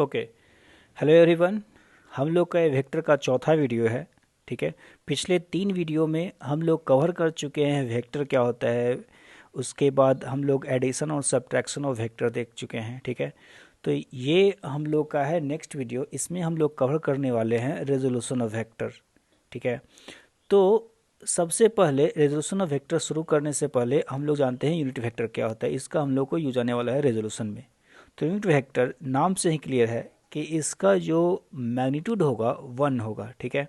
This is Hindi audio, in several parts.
ओके। Hello everyone. हम लोग का ये वेक्टर का चौथा वीडियो है। ठीक है, पिछले 3 वीडियो में हम लोग कवर कर चुके हैं वेक्टर क्या होता है। उसके बाद हम लोग एडिशन और सब्ट्रैक्शन ऑफ वेक्टर देख चुके हैं। ठीक है, तो ये हम लोग का है नेक्स्ट वीडियो। इसमें हम लोग कवर करने वाले हैं रेजोल्यूशन ऑफ वेक्टर। ठीक है, तो सबसे पहले रेजोल्यूशन ऑफ वेक्टर शुरू करने से पहले हम लोग जानते हैं यूनिट वेक्टर क्या होता है। इसका हम लोग को यूज आने वाला है रेजोल्यूशन में। तो यूनिट वेक्टर नाम से ही क्लियर है कि इसका जो मैग्नीट्यूड होगा 1 होगा। ठीक है,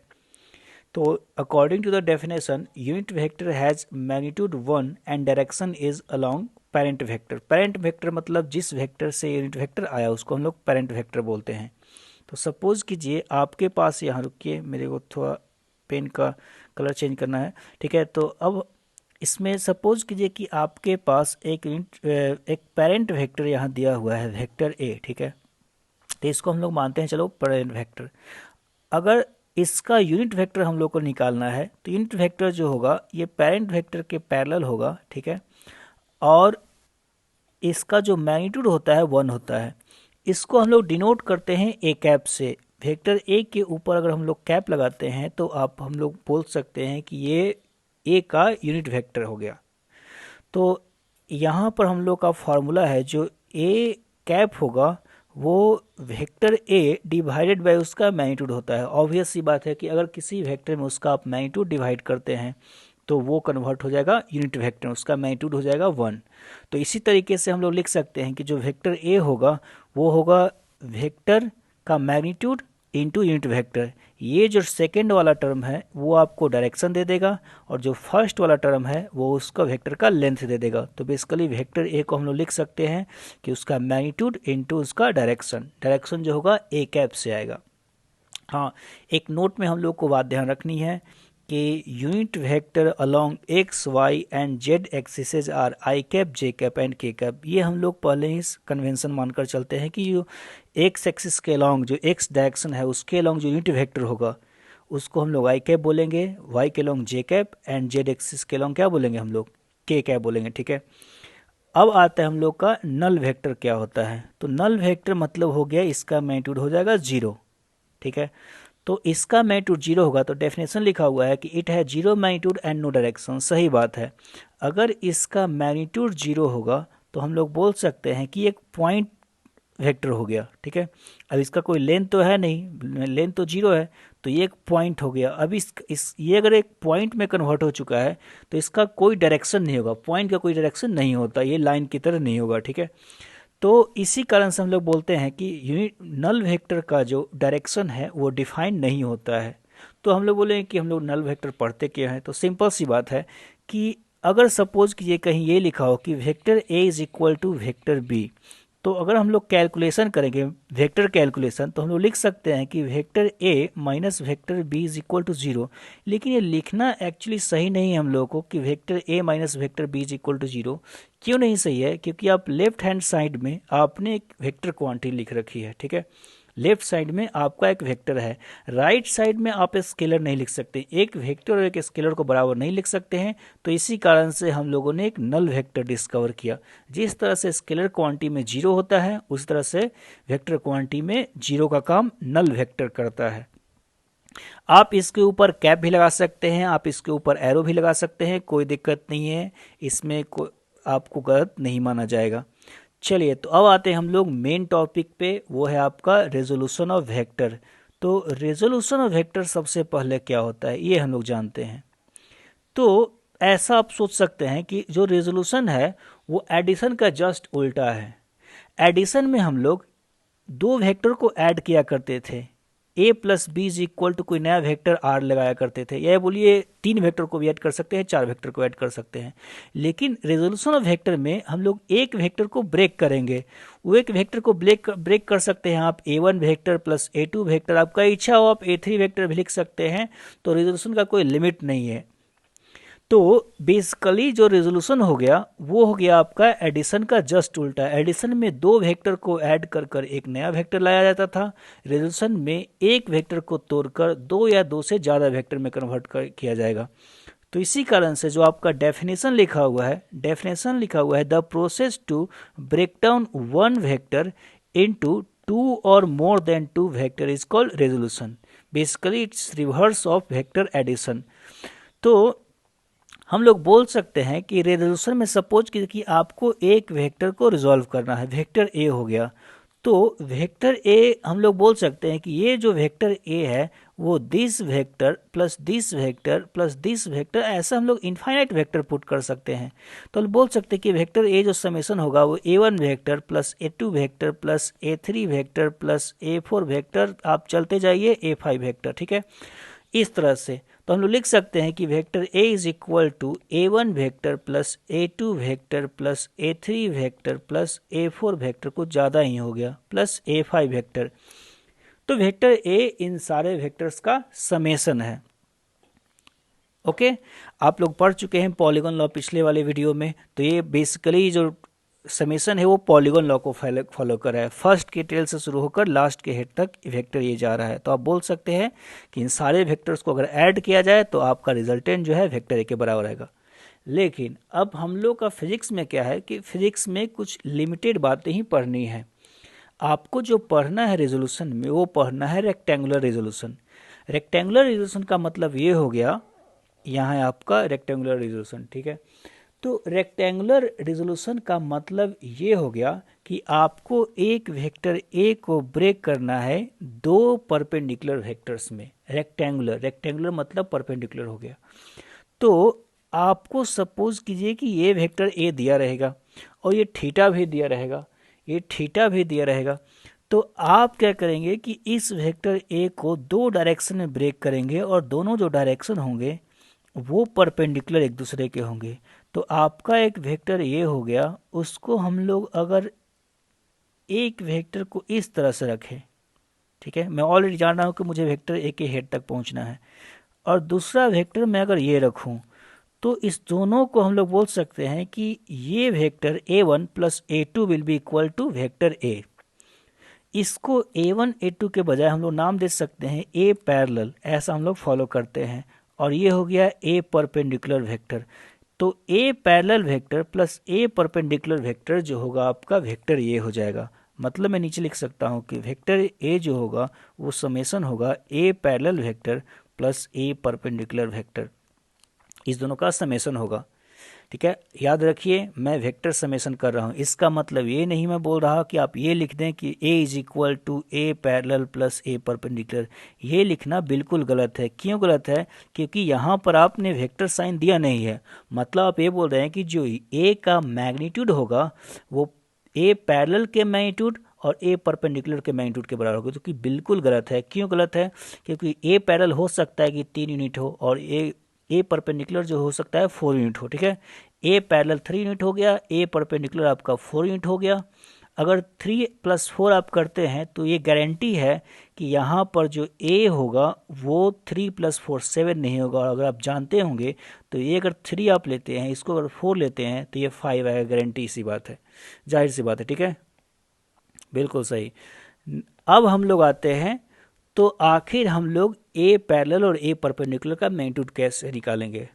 तो according to the definition unit vector has magnitude 1 and direction is along parent vector. Parent vector मतलब जिस वेक्टर से यूनिट वेक्टर आया उसको हम लोग पेरेंट वेक्टर बोलते हैं। तो सपोज कीजिए आपके पास, यहाँ रुकिए, मेरे को थोड़ा पेन का कलर चेंज करना है। ठीक है, तो अब इसमें सपोज कीजिए कि आपके पास एक पेरेंट वेक्टर यहाँ दिया हुआ है, वेक्टर ए। ठीक है, तो इसको हम लोग मानते हैं चलो पेरेंट वेक्टर। अगर इसका यूनिट वेक्टर हम लोग को निकालना है तो यूनिट वेक्टर जो होगा ये पेरेंट वेक्टर के पैरेलल होगा। ठीक है, और इसका जो मैग्नीट्यूड होता है 1 होता है। इसको हम लोग डिनोट करते हैं ए कैप से। वेक्टर ए के ऊपर अगर हम लोग कैप लगाते हैं तो आप हम लोग बोल सकते हैं कि ये ए का यूनिट वेक्टर हो गया। तो यहाँ पर हम लोग का फॉर्मूला है, जो ए कैप होगा वो वेक्टर ए डिवाइडेड बाय उसका मैग्नीट्यूड होता है। ऑब्वियस सी बात है कि अगर किसी वेक्टर में उसका आप मैग्नीट्यूड डिवाइड करते हैं तो वो कन्वर्ट हो जाएगा यूनिट वेक्टर, उसका मैग्नीट्यूड हो जाएगा 1। तो इसी तरीके से हम लोग लिख सकते हैं कि जो वेक्टर ए होगा वो होगा वेक्टर का मैग्नीट्यूड इंटू यूनिट वेक्टर। ये जो सेकेंड वाला टर्म है वो आपको डायरेक्शन दे देगा और जो फर्स्ट वाला टर्म है वो उसका वेक्टर का लेंथ दे देगा। तो बेसिकली वेक्टर ए को हम लोग लिख सकते हैं कि उसका मैग्नीट्यूड इंटू उसका डायरेक्शन। डायरेक्शन जो होगा ए कैप से आएगा। हाँ, एक नोट में हम लोग को बात ध्यान रखनी है कि unit vector along X Y and Z axes are I cap, J cap and K cap. ये हम लोग पहले ही कन्वेंशन मानकर चलते हैं कि जो एक्स एक्सिस के अलोंग जो एक्स डायरेक्शन है उसके अलोंग जो यूनिट वेक्टर होगा उसको हम लोग आई कैप बोलेंगे, वाई के along J cap and Z axis के अलोंग क्या बोलेंगे हम लोग, के कैप बोलेंगे। ठीक है, अब आता है हम लोग का नल वेक्टर क्या होता है। तो नल वेक्टर मतलब हो गया इसका मैग्नीट्यूड हो जाएगा 0। ठीक है, तो इसका मैग्नीट्यूड 0 होगा तो डेफिनेशन लिखा हुआ है कि इट है 0 मैग्नीट्यूड एंड नो डायरेक्शन। सही बात है, अगर इसका मैग्नीट्यूड 0 होगा तो हम लोग बोल सकते हैं कि एक पॉइंट वेक्टर हो गया। ठीक है, अब इसका कोई लेंथ तो है नहीं, लेंथ तो 0 है, तो ये एक पॉइंट हो गया। अब ये अगर एक पॉइंट में कन्वर्ट हो चुका है तो इसका कोई डायरेक्शन नहीं होगा। पॉइंट का कोई डायरेक्शन नहीं होता, ये लाइन की तरह नहीं होगा। ठीक है, तो इसी कारण से हम लोग बोलते हैं कि यूनिट नल वेक्टर का जो डायरेक्शन है वो डिफाइन नहीं होता है। तो हम लोग बोलेंगे कि हम लोग नल वेक्टर पढ़ते क्या है। तो सिंपल सी बात है कि अगर सपोज कि ये कहीं ये लिखा हो कि vector A is equal to vector B, तो अगर हम लोग कैलकुलेशन करेंगे वेक्टर कैलकुलेशन तो हम लोग लिख सकते हैं कि vector A minus vector B is equal to 0। लेकिन ये लिखना एक्चुअली सही नहीं है हम लोगों को कि vector A minus vector B is equal to 0। क्यों नहीं सही है? क्योंकि आप लेफ्ट हैंड साइड में आपने एक वेक्टर क्वांटिटी लिख रखी है। ठीक है, लेफ्ट साइड में आपका एक वेक्टर है, राइट साइड में आप स्केलर नहीं लिख सकते। एक वेक्टर और एक स्केलर को बराबर नहीं लिख सकते हैं। तो इसी कारण से हम लोगों ने एक नल वेक्टर डिस्कवर किया। जिस तरह से स्केलर क्वांटिटी में 0 होता है उस तरह से वेक्टर क्वांटिटी में 0 का काम नल वेक्टर करता है। आप इसके ऊपर कैप भी लगा सकते हैं, आप इसके ऊपर एरो भी लगा सकते हैं, कोई दिक्कत नहीं है, इसमें आपको गलत नहीं माना जाएगा। चलिए, तो अब आते हैं हम लोग मेन टॉपिक पे, वो है आपका रेजोल्यूशन ऑफ वेक्टर। तो रेजोल्यूशन ऑफ वेक्टर सबसे पहले क्या होता है ये हम लोग जानते हैं। तो ऐसा आप सोच सकते हैं कि जो रेजोल्यूशन है वो एडिशन का जस्ट उल्टा है। एडिशन में हम लोग दो वेक्टर को ऐड किया करते थे, a plus B is equal to कोई नया वेक्टर r लगाया करते थे, या बोलिए 3 वेक्टर को भी ऐड कर सकते हैं, 4 वेक्टर को ऐड कर सकते हैं। लेकिन रेजोल्यूशन ऑफ वेक्टर में हम लोग एक वेक्टर को ब्रेक करेंगे। वो एक वेक्टर को ब्रेक कर सकते हैं आप a1 vector plus a2 vector, आपका इच्छा हो आप a3 वेक्टर भी लिख सकते हैं। तो रेजोल्यूशन का कोई लिमिट नहीं है। तो बेसिकली जो रेजोल्यूशन हो गया वो हो गया आपका एडिशन का जस्ट उल्टा। एडिशन में दो वेक्टर को ऐड कर कर एक नया वेक्टर लाया जाता था। रेजोल्यूशन में एक वेक्टर को तोड़कर 2 या 2 से ज़्यादा वेक्टर में कन्वर्ट किया जाएगा। तो इसी कारण से जो आपका डेफिनेशन लिखा हुआ है, the process to break down one vector into 2 or more than 2 vector is called resolution. Basically it's reverse of vector addition. तो हम लोग बोल सकते हैं कि रेजोल्यूशन में सपोज कि आपको एक वेक्टर को रिजॉल्व करना है, वेक्टर ए हो गया, तो वेक्टर ए हम लोग बोल सकते हैं कि ये जो वेक्टर ए है वो this vector plus this vector plus this vector, ऐसा हम लोग इनफाइनाइट वेक्टर पुट कर सकते हैं। तो हम बोल सकते हैं कि वेक्टर ए जो समेशन होगा वो A1 vector plus A2 vector plus A3 vector plus A4 vector, आप चलते जाइए A5 वेक्टर, ठीक है, इस तरह से। तो हम लोग लिख सकते हैं कि vector A is equal to A1 vector plus A2 vector plus A3 vector plus A4 vector, कुछ ज़्यादा ही हो गया, प्लस A5 वेक्टर। तो वेक्टर A इन सारे वेक्टर्स का समेशन है। ओके, आप लोग पढ़ चुके हैं पॉलीगॉन लॉ पिछले वाले वीडियो में। तो ये बेसिकली जो समेशन है वो पॉलीगॉन लॉ को फॉलो कर रहा है। फर्स्ट के टेल से शुरू होकर लास्ट के हेड तक वेक्टर ये जा रहा है। तो आप बोल सकते हैं कि इन सारे वेक्टर्स को अगर ऐड किया जाए तो आपका रिजल्टेंट जो है वेक्टर ए के बराबर आएगा। लेकिन अब हम लोग का फिजिक्स में क्या है कि फिजिक्स में कुछ लिमिटेड बातें ही पढ़नी है। आपको जो पढ़ना है रेजोल्यूशन में वो पढ़ना है रेक्टेंगुलर रेजोल्यूशन। रेक्टेंगुलर रेजोल्यूशन का मतलब ये हो गया, यहाँ है आपका रेक्टेंगुलर रेजोल्यूशन, ठीक है। तो रेक्टेंगुलर रेजोल्यूशन का मतलब ये हो गया कि आपको एक वेक्टर ए को ब्रेक करना है दो परपेंडिकुलर वेक्टर्स में। रेक्टेंगुलर मतलब परपेंडिकुलर हो गया। तो आपको सपोज कीजिए कि ये वेक्टर ए दिया रहेगा और ये थीटा भी दिया रहेगा, ये थीटा भी दिया रहेगा। तो आप क्या करेंगे कि इस वेक्टर ए को दो डायरेक्शन में ब्रेक करेंगे और दोनों जो डायरेक्शन होंगे वो परपेंडिकुलर एक दूसरे के होंगे। तो आपका एक वेक्टर ये हो गया, उसको हम लोग अगर एक वेक्टर को इस तरह से रखें, ठीक है, मैं ऑलरेडी जान रहा हूँ कि मुझे वेक्टर ए के हेड तक पहुँचना है, और दूसरा वेक्टर मैं अगर ये रखूँ, तो इस दोनों को हम लोग बोल सकते हैं कि ये vector A1 plus A2 will be equal to vector A. इसको A1 A2 के बजाय हम लोग नाम दे सकते हैं A पैरेलल, ऐसा हम लोग फॉलो करते हैं। और ये हो गया A परपेंडिकुलर वेक्टर। तो A parallel vector plus A perpendicular vector जो होगा आपका वेक्टर ये हो जाएगा। मतलब मैं नीचे लिख सकता हूँ कि वेक्टर A जो होगा वो समेशन होगा A parallel vector plus A perpendicular vector, इस दोनों का समेशन होगा, ठीक है। याद रखिए मैं वेक्टर समेशन कर रहा हूँ, इसका मतलब ये नहीं मैं बोल रहा कि आप ये लिख दें कि A is equal to A parallel plus A perpendicular. ये लिखना बिल्कुल गलत है। क्यों गलत है? क्योंकि यहाँ पर आपने वेक्टर साइन दिया नहीं है। मतलब आप ये बोल रहे हैं कि जो A का मैग्नीट्यूड होगा वो A पैरेलल के मैग्नीट्यूड और A परपेंडिकुलर के मैग्नीट्यूड के बराबर होगा, जो कि बिल्कुल गलत है। क्यों गलत है? क्योंकि A पैरेलल हो सकता है कि 3 यूनिट हो और ए परपेंडिकुलर जो हो सकता है 4 यूनिट हो, ठीक है। ए पैरेलल 3 यूनिट हो गया, ए परपेंडिकुलर आपका 4 यूनिट हो गया। अगर 3 + 4 आप करते हैं तो ये गारंटी है कि यहाँ पर जो ए होगा वो 3 + 4 7 नहीं होगा। और अगर आप जानते होंगे तो ये अगर 3 आप लेते हैं, इसको अगर 4 लेते हैं तो ये 5 आएगा, गारंटी इसी बात है, जाहिर सी बात है, ठीक है, बिल्कुल सही। अब हम लोग आते हैं, तो आखिर हम लोग ए पैरेलल और ए परपेंडिकुलर का मैग्नीट्यूड कैसे निकालेंगे।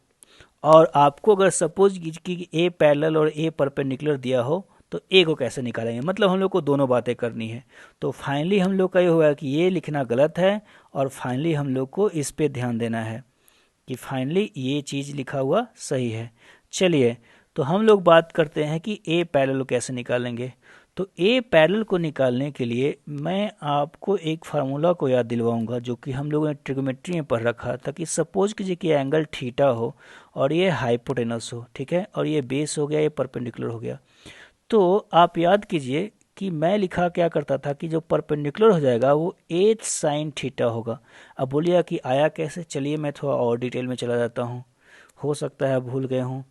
और आपको अगर सपोज कि ए पैरेलल और ए परपेंडिकुलर दिया हो तो ए को कैसे निकालेंगे, मतलब हम लोग को दोनों बातें करनी है। तो फाइनली हम लोग का ये हुआ कि ये लिखना गलत है और फाइनली हम लोग को इस पे ध्यान देना है कि फाइनली ये चीज़ लिखा हुआ सही है। चलिए तो हम लोग बात करते हैं कि ए पैरेलल कैसे निकालेंगे। तो ए पैरेलल को निकालने के लिए मैं आपको एक फार्मूला को याद दिलवाऊंगा जो कि हम लोगों ने ट्रिग्नोमेट्री में पढ़ रखा था। कि सपोज कीजिए कि एंगल थीटा हो और ये हाइपोटेनस हो, ठीक है, और ये बेस हो गया, ये परपेंडिकुलर हो गया। तो आप याद कीजिए कि मैं लिखा क्या करता था कि जो परपेंडिकुलर हो जाएगा वो एच साइन थीटा होगा। अब बोलिए कि आया कैसे, चलिए मैं थोड़ा और डिटेल में चला जाता हूँ, हो सकता है भूल गए हूँ।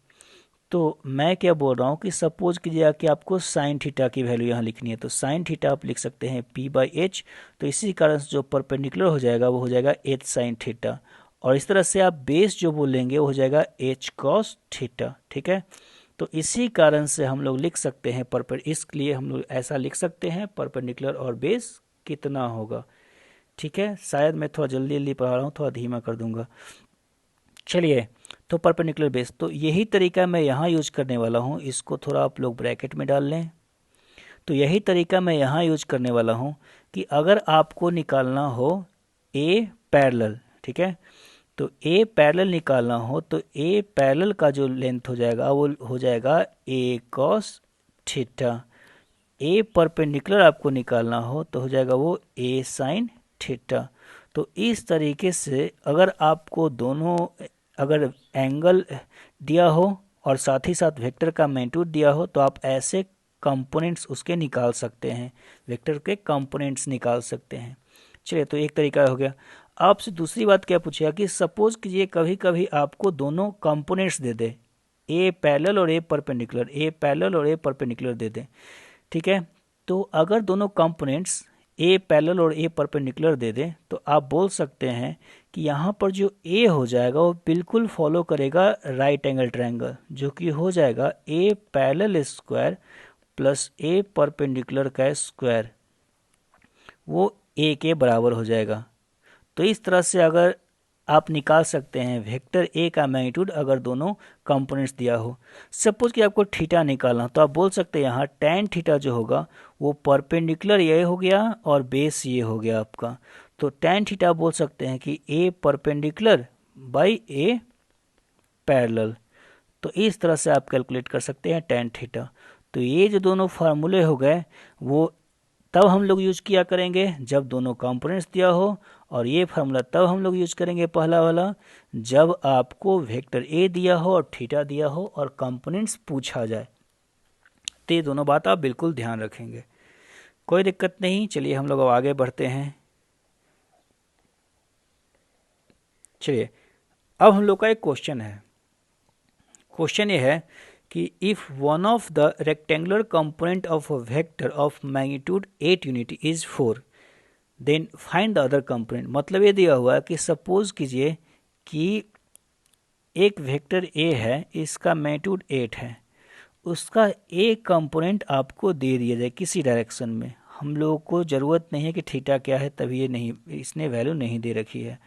तो मैं क्या बोल रहा हूँ कि सपोज कीजिए कि आपको साइन थीटा की वैल्यू यहाँ लिखनी है, तो साइन थीटा आप लिख सकते हैं P/H। तो इसी कारण से जो परपेंडिकुलर हो जाएगा वो हो जाएगा H साइन थीटा, और इस तरह से आप बेस जो बोलेंगे वो हो जाएगा H कॉस थीटा, ठीक है। तो इसी कारण से हम लोग लिख सकते हैं इसलिए हम लोग ऐसा लिख सकते हैं परपेंडिकुलर और बेस कितना होगा, ठीक है। शायद मैं थोड़ा जल्दी जल्दी पढ़ा रहा हूँ, थोड़ा धीमा कर दूंगा। चलिए तो परपेंडिकुलर बेस, तो यही तरीका मैं यहाँ यूज करने वाला हूँ, इसको थोड़ा आप लोग ब्रैकेट में डाल लें। तो यही तरीका मैं यहाँ यूज करने वाला हूँ कि अगर आपको निकालना हो ए पैरेलल, ठीक है, तो ए पैरेलल निकालना हो तो ए पैरेलल का जो लेंथ हो जाएगा वो हो जाएगा ए कॉस थीटा। ए परपेंडिकुलर आपको निकालना हो तो हो जाएगा वो ए साइन थीटा। तो इस तरीके से अगर आपको दोनों अगर एंगल दिया हो और साथ ही साथ वेक्टर का मैग्नीट्यूड दिया हो तो आप ऐसे कंपोनेंट्स उसके निकाल सकते हैं, वेक्टर के कंपोनेंट्स निकाल सकते हैं। चलिए, तो एक तरीका हो गया। आपसे दूसरी बात क्या पूछेगा कि सपोज कीजिए कभी कभी आपको दोनों कंपोनेंट्स दे दे, ए पैरेलल और ए परपेंडिकुलर, ए पैरेलल और ए परपेंडिकुलर दे दे, ठीक है। तो अगर दोनों कंपोनेंट्स ए पैरेलल और ए परपेंडिकुलर दे दे तो आप बोल सकते हैं कि यहाँ पर जो ए हो जाएगा वो बिल्कुल फॉलो करेगा राइट एंगल ट्रायंगल, जो कि हो जाएगा ए parallel square plus A perpendicular का स्क्वायर, वो ए के बराबर हो जाएगा। तो इस तरह से अगर आप निकाल सकते हैं वेक्टर ए का मैग्नीट्यूड अगर दोनों कंपोनेंट्स दिया हो। सपोज कि आपको थीटा निकालना तो आप बोल सकते हैं यहाँ tan थीटा जो होगा वो परपेंडिकुलर ये हो गया और बेस ये हो गया आपका। तो tan थीटा बोल सकते हैं कि ए परपेंडिकुलर बाई ए पैरेलल। तो इस तरह से आप कैलकुलेट कर सकते हैं tan थीटा। तो ये जो दोनों फार्मूले हो गए वो तब हम लोग यूज किया करेंगे जब दोनों कंपोनेंट्स दिया हो, और ये फार्मूला तब हम लोग यूज करेंगे पहला वाला जब आपको वेक्टर ए दिया हो और थीटा दिया हो और कंपोनेंट्स पूछा जाए। तो ये दोनों बात आप बिल्कुल ध्यान रखेंगे, कोई दिक्कत नहीं। चलिए हम लोग अब आगे बढ़ते हैं। चलिए, अब हम लोग का एक क्वेश्चन है। क्वेश्चन ये है कि if one of the rectangular component of a vector of magnitude 8 unit is 4 then find the other component. मतलब ये दिया हुआ है कि सपोज कीजिए कि एक वेक्टर ए है, इसका मैग्नीट्यूड 8 है, उसका एक कंपोनेंट आपको दे दिया जाए किसी डायरेक्शन में। हम लोगों को ज़रूरत नहीं है कि थीटा क्या है, तभी ये नहीं, इसने वैल्यू नहीं दे रखी है।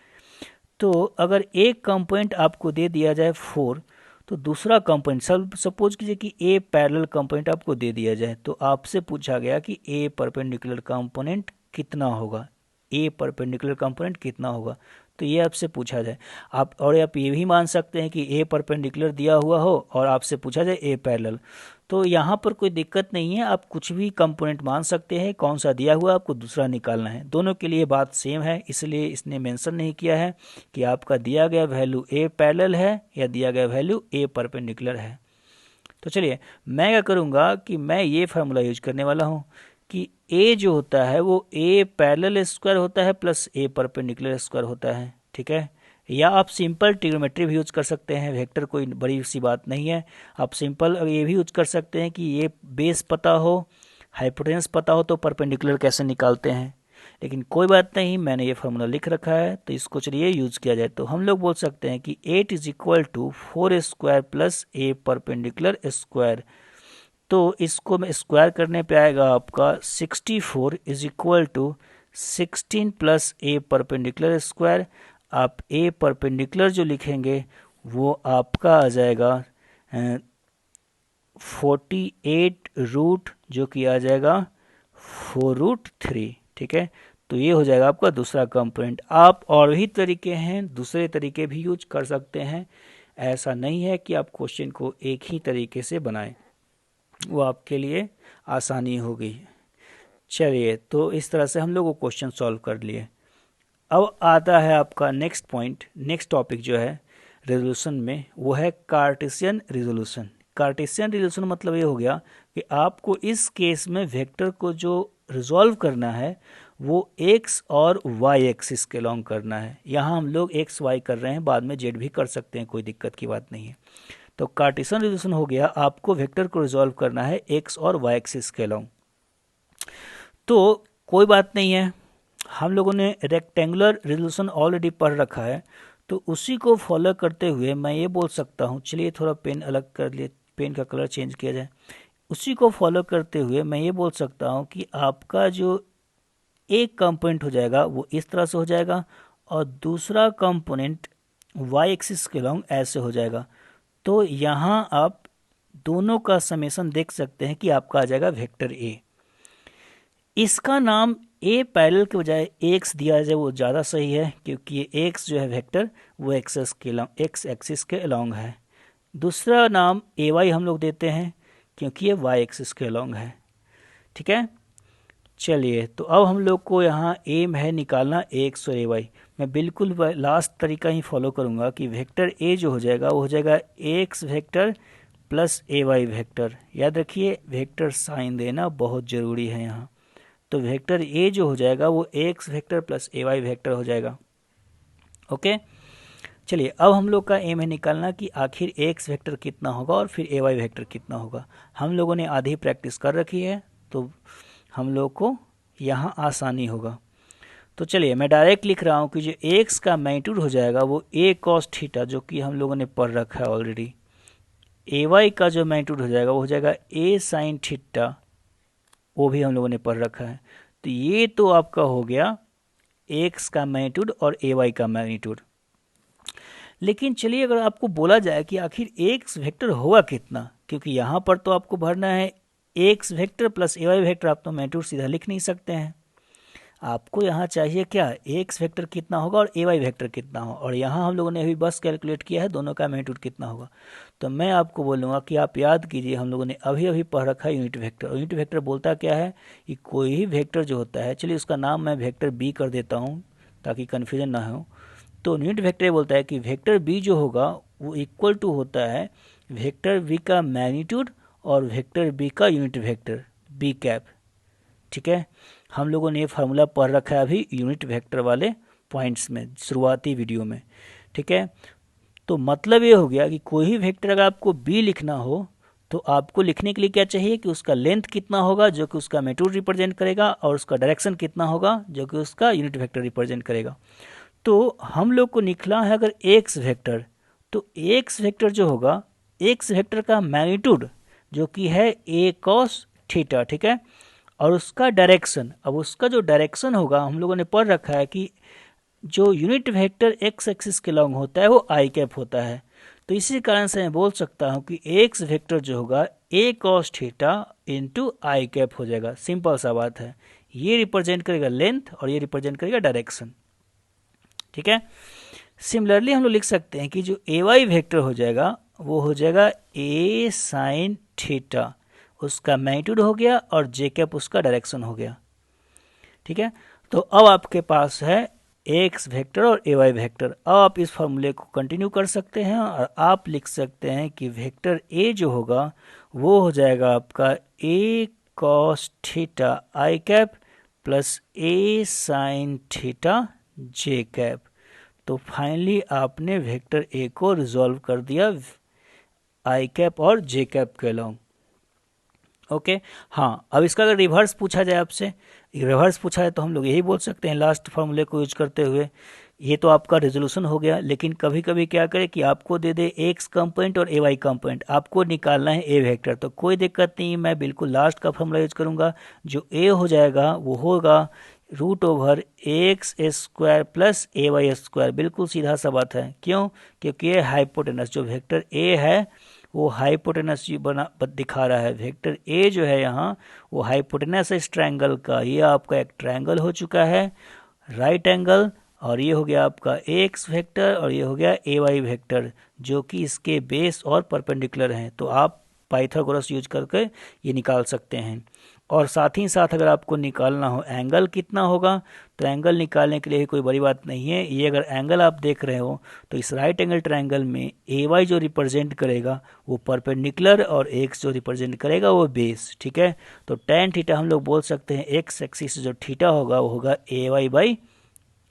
तो अगर एक कंपोनेंट आपको दे दिया जाए 4, तो दूसरा कंपोनेंट सपोज कीजिए कि ए पैरेलल कंपोनेंट आपको दे दिया जाए, तो आपसे पूछा गया कि ए परपेंडिकुलर कंपोनेंट कितना होगा, ए परपेंडिकुलर कंपोनेंट कितना होगा। तो ये आपसे पूछा जाए, आप ये भी मान सकते हैं कि ए परपेंडिकुलर दिया हुआ हो और आपसे पूछा जाए ए पैरेलल। तो यहाँ पर कोई दिक्कत नहीं है, आप कुछ भी कंपोनेंट मान सकते हैं, कौन सा दिया हुआ आपको दूसरा निकालना है। दोनों के लिए बात सेम है, इसलिए इसने मेंशन नहीं किया है कि आपका दिया गया वैल्यू ए पैरेलल है या दिया गया वैल्यू ए परपेंडिकुलर है। तो चलिए, मैं क्या करूँगा कि मैं ये फार्मूला यूज करने वाला हूँ कि ए जो होता है वो ए पैरेलल स्क्वायर होता है प्लस ए परपेंडिकुलर स्क्वायर होता है, ठीक है। या आप सिंपल ट्रिग्नोमेट्री भी यूज कर सकते हैं, वेक्टर कोई बड़ी सी बात नहीं है। आप सिंपल ये भी यूज कर सकते हैं कि ये बेस पता हो, हाइपोटेनस पता हो तो परपेंडिकुलर कैसे निकालते हैं, लेकिन कोई बात नहीं, मैंने ये फार्मूला लिख रखा है तो इसको चलिए यूज किया जाए। तो हम लोग बोल सकते हैं कि 8 is equal to 4 square plus A perpendicular square. तो इसको मैं स्क्वायर करने पे आएगा आपका 64 is equal to 16 plus A perpendicular square. आप ए परपेंडिकुलर जो लिखेंगे वो आपका आ जाएगा 48 रूट, जो कि आ जाएगा 4√3, ठीक है। तो ये हो जाएगा आपका दूसरा कंपोनेंट। आप और भी तरीके हैं, दूसरे तरीके भी यूज कर सकते हैं, ऐसा नहीं है कि आप क्वेश्चन को एक ही तरीके से बनाएं, वो आपके लिए आसानी होगी। चलिए, तो इस तरह से हम लोग वो क्वेश्चन सॉल्व कर लिए। अब आता है आपका नेक्स्ट पॉइंट, नेक्स्ट टॉपिक जो है रेजोल्यूशन में, वो है कार्टेशियन रेजोल्यूशन। कार्टेशियन रेजोल्यूशन मतलब ये हो गया कि आपको इस केस में वेक्टर को जो रिजॉल्व करना है वो एक्स और वाई एक्सिस के लॉन्ग करना है। यहाँ हम लोग एक्स वाई कर रहे हैं, बाद में जेड भी कर सकते हैं, कोई दिक्कत की बात नहीं है। तो कार्टेशियन रेजोल्यूशन हो गया, आपको वेक्टर को रिजॉल्व करना है एक्स और वाई एक्सिस के लॉन्ग। तो कोई बात नहीं है, हम लोगों ने रेक्टेंगुलर रेजोल्यूशन ऑलरेडी पढ़ रखा है, तो उसी को फॉलो करते हुए मैं ये बोल सकता हूँ, चलिए थोड़ा पेन अलग कर लिए, पेन का कलर चेंज किया जाए। उसी को फॉलो करते हुए मैं ये बोल सकता हूँ कि आपका जो एक कंपोनेंट हो जाएगा वो इस तरह से हो जाएगा और दूसरा कंपोनेंट वाई एक्सिस के लॉन्ग ऐसे हो जाएगा। तो यहाँ आप दोनों का समेशन देख सकते हैं कि आपका आ जाएगा वेक्टर ए। इसका नाम ए पैरेलल के बजाय एक्स दिया जाए वो ज़्यादा सही है, क्योंकि ये एक्स जो है वेक्टर वो एक्स एक्सिस के अलोंग है। दूसरा नाम ए वाई हम लोग देते हैं क्योंकि ये वाई एक्सिस के अलोंग है। ठीक है, चलिए तो अब हम लोग को यहाँ एम है निकालना एक्स और ए वाई। मैं बिल्कुल लास्ट तरीका ही फॉलो करूँगा कि वेक्टर ए जो हो जाएगा वो हो जाएगा x vector plus A Y vector. याद रखिए वेक्टर साइन देना बहुत ज़रूरी है यहाँ। तो वेक्टर ए जो हो जाएगा वो x vector plus A Y vector हो जाएगा। ओके, चलिए अब हम लोग का एम है निकालना कि आखिर एक्स वेक्टर कितना होगा और फिर ए वाई वेक्टर कितना होगा। हम लोगों ने आधी प्रैक्टिस कर रखी है तो हम लोग को यहाँ आसानी होगा। तो चलिए मैं डायरेक्ट लिख रहा हूँ कि जो एक्स का मैग्नीट्यूड हो जाएगा वो ए कॉस थीटा, जो कि हम लोगों ने पढ़ रखा है ऑलरेडी। ए वाई का जो मैग्नीट्यूड हो जाएगा वो हो जाएगा ए साइन थीटा, वो भी हम लोगों ने पढ़ रखा है। तो ये तो आपका हो गया एक्स का मैग्नीट्यूड और ए वाई का मैग्नीट्यूड। लेकिन चलिए अगर आपको बोला जाए कि आखिर एक्स वेक्टर होगा कितना, क्योंकि यहाँ पर तो आपको भरना है x vector plus A Y vector, आप तो मैग्नीट्यूड सीधा लिख नहीं सकते हैं। आपको यहाँ चाहिए क्या, एक्स वेक्टर कितना होगा और ए वाई वेक्टर कितना हो, और यहाँ हम लोगों ने अभी बस कैलकुलेट किया है दोनों का मैग्नीट्यूड कितना होगा। तो मैं आपको बोलूँगा कि आप याद कीजिए, हम लोगों ने अभी अभी पढ़ रखा है यूनिट वेक्टर। यूनिट वेक्टर बोलता क्या है कि कोई ही वेक्टर जो होता है, चलिए उसका नाम मैं वेक्टर बी कर देता हूँ ताकि कन्फ्यूजन ना हो। तो यूनिट वेक्टर बोलता है कि वेक्टर बी जो होगा वो इक्वल टू होता है वेक्टर बी का मैग्नीट्यूड और वेक्टर बी का यूनिट वेक्टर बी कैप। ठीक है, हम लोगों ने ये फार्मूला पढ़ रखा है अभी यूनिट वेक्टर वाले पॉइंट्स में, शुरुआती वीडियो में। ठीक है, तो मतलब ये हो गया कि कोई भी वेक्टर अगर आपको बी लिखना हो तो आपको लिखने के लिए क्या चाहिए कि उसका लेंथ कितना होगा जो कि उसका मैग्नीट्यूड रिप्रेजेंट करेगा, और उसका डायरेक्शन कितना होगा जो कि उसका यूनिट वेक्टर रिप्रेजेंट करेगा। तो हम लोग को निकला है अगर एक्स वेक्टर, तो एक्स वेक्टर जो होगा एक्स वेक्टर का मैग्नीट्यूड जो कि है ए कॉस थीटा। ठीक है, और उसका डायरेक्शन, अब उसका जो डायरेक्शन होगा हम लोगों ने पढ़ रखा है कि जो यूनिट वेक्टर एक्स एक्सिस के लॉन्ग होता है वो आई कैप होता है। तो इसी कारण से मैं बोल सकता हूँ कि एक्स वेक्टर जो होगा ए कॉस थीटा इंटू आई कैप हो जाएगा। सिंपल सा बात है, ये रिप्रेजेंट करेगा लेंथ और ये रिप्रेजेंट करेगा डायरेक्शन। ठीक है, सिमिलरली हम लोग लिख सकते हैं कि जो ए वाई वेक्टर हो जाएगा वो हो जाएगा ए साइन थीटा, उसका मैग्नीट्यूड हो गया और जे कैप उसका डायरेक्शन हो गया। ठीक है, तो अब आपके पास है एक्स वेक्टर और ए वाई वेक्टर। अब आप इस फॉर्मूले को कंटिन्यू कर सकते हैं और आप लिख सकते हैं कि वेक्टर ए जो होगा वो हो जाएगा आपका ए कॉस थीटा आई कैप प्लस ए साइन थीटा जे कैप। तो फाइनली आपने वेक्टर ए को रिजॉल्व कर दिया आई कैप और जे कैप के अलोंग। ओके, हाँ अब इसका अगर रिवर्स पूछा जाए आपसे, रिवर्स पूछा है तो हम लोग यही बोल सकते हैं लास्ट फार्मूले को यूज करते हुए। ये तो आपका रेजोल्यूशन हो गया, लेकिन कभी कभी क्या करें कि आपको दे दे एक्स कंपोनेंट और ए वाई कंपोनेंट, आपको निकालना है ए वेक्टर, तो कोई दिक्कत नहीं, मैं बिल्कुल लास्ट का फार्मूला यूज करूंगा। जो ए हो जाएगा वो होगा root over X square plus A Y square. बिल्कुल सीधा सा बात है, क्यों, क्योंकि ये हाइपोटेनस जो वेक्टर ए है वो हाइपोटेनस बना दिखा रहा है। वेक्टर ए जो है यहाँ वो हाइपोटेनस है इस ट्रायंगल का। ये आपका एक ट्रायंगल हो चुका है राइट एंगल, और ये हो गया आपका एक्स वेक्टर और ये हो गया ए वाई वेक्टर जो कि इसके बेस और परपेंडिकुलर हैं। तो आप पाइथागोरस यूज करके ये निकाल सकते हैं। और साथ ही साथ अगर आपको निकालना हो एंगल कितना होगा, तो एंगल निकालने के लिए कोई बड़ी बात नहीं है। ये अगर एंगल आप देख रहे हो तो इस राइट एंगल ट्रायंगल में ए वाई जो रिप्रेजेंट करेगा वो परपेंडिकुलर और एक्स जो रिप्रेजेंट करेगा वो बेस। ठीक है, तो tan थीटा हम लोग बोल सकते हैं एक्स एक्सिस जो थीटा होगा वो होगा ए वाई बाई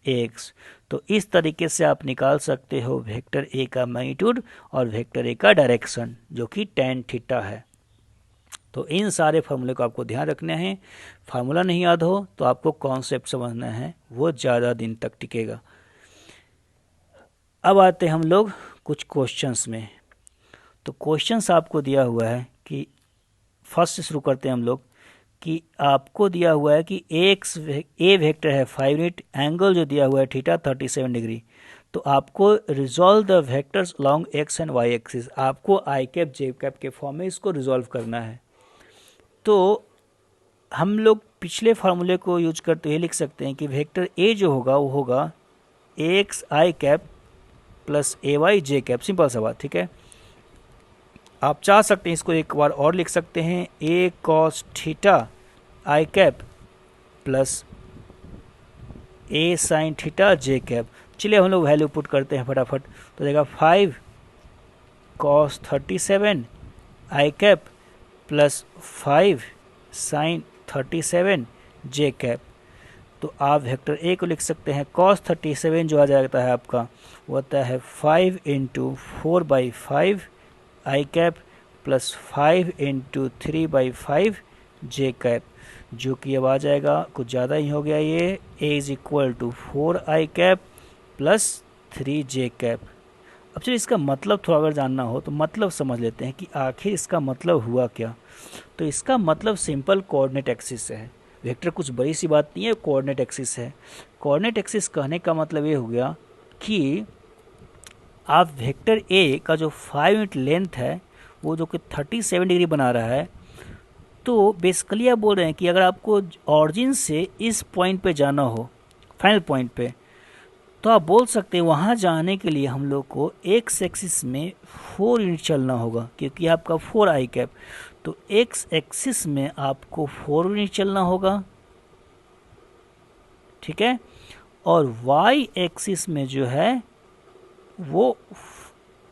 एक्स। तो इस तरीके से आप निकाल सकते हो वेक्टर ए का मैग्नीट्यूड और वेक्टर ए का डायरेक्शन जो कि tan थीटा है। तो इन सारे फार्मूले को आपको ध्यान रखना है। फार्मूला नहीं याद हो तो आपको कॉन्सेप्ट समझना है, वो ज़्यादा दिन तक टिकेगा। अब आते हैं हम लोग कुछ क्वेश्चंस में। तो क्वेश्चंस आपको दिया हुआ है कि फर्स्ट से शुरू करते हैं हम लोग कि आपको दिया हुआ है कि ए वेक्टर है 5 यूनिट, एंगल जो दिया हुआ है थीटा 37 डिग्री। तो आपको resolve the vectors along X and Y axis, आपको आई कैप जे कैप के फॉर्म में इसको रिजॉल्व करना है। तो हम लोग पिछले फार्मूले को यूज करते हुए लिख सकते हैं कि वेक्टर ए जो होगा वो होगा x I cap plus A Y J cap. Simple सा बात, ठीक है। आप चाह सकते हैं इसको एक बार और लिख सकते हैं, ए कॉस थीटा आई कैप प्लस ए साइन थीटा जे कैप। चलिए हम लोग वैल्यू पुट करते हैं फटाफट। तो देगा 5 कॉस 37 आई कैप प्लस 5 साइन 37 जे कैप। तो आप वेक्टर ए को लिख सकते हैं कॉस 37 जो आ जाता है आपका वो होता है 5 इंटू 4/5 आई कैप प्लस 5 इंटू 3/5 जे कैप, जो कि अब आ जाएगा कुछ ज़्यादा ही हो गया ये, A is equal to 4 I cap plus 3 J cap. अब चलिए इसका मतलब थोड़ा अगर जानना हो तो मतलब समझ लेते हैं कि आखिर इसका मतलब हुआ क्या। तो इसका मतलब सिंपल कोऑर्डिनेट एक्सिस है। वेक्टर कुछ बड़ी सी बात नहीं है, कोऑर्डिनेट एक्सिस है। कोऑर्डिनेट एक्सिस कहने का मतलब ये हो गया कि आप वेक्टर ए का जो 5 यूनिट लेंथ है वो जो कि 37 डिग्री बना रहा है, तो बेसिकली आप बोल रहे हैं कि अगर आपको ऑरिजिन से इस पॉइंट पे जाना हो, फाइनल पॉइंट पे, तो आप बोल सकते हैं वहाँ जाने के लिए हम लोग को एक्स एक्सिस में 4 यूनिट चलना होगा, क्योंकि आपका 4 आई कैप। तो एक्स एक्सिस में आपको 4 यूनिट चलना होगा, ठीक है। और वाई एक्सिस में जो है वो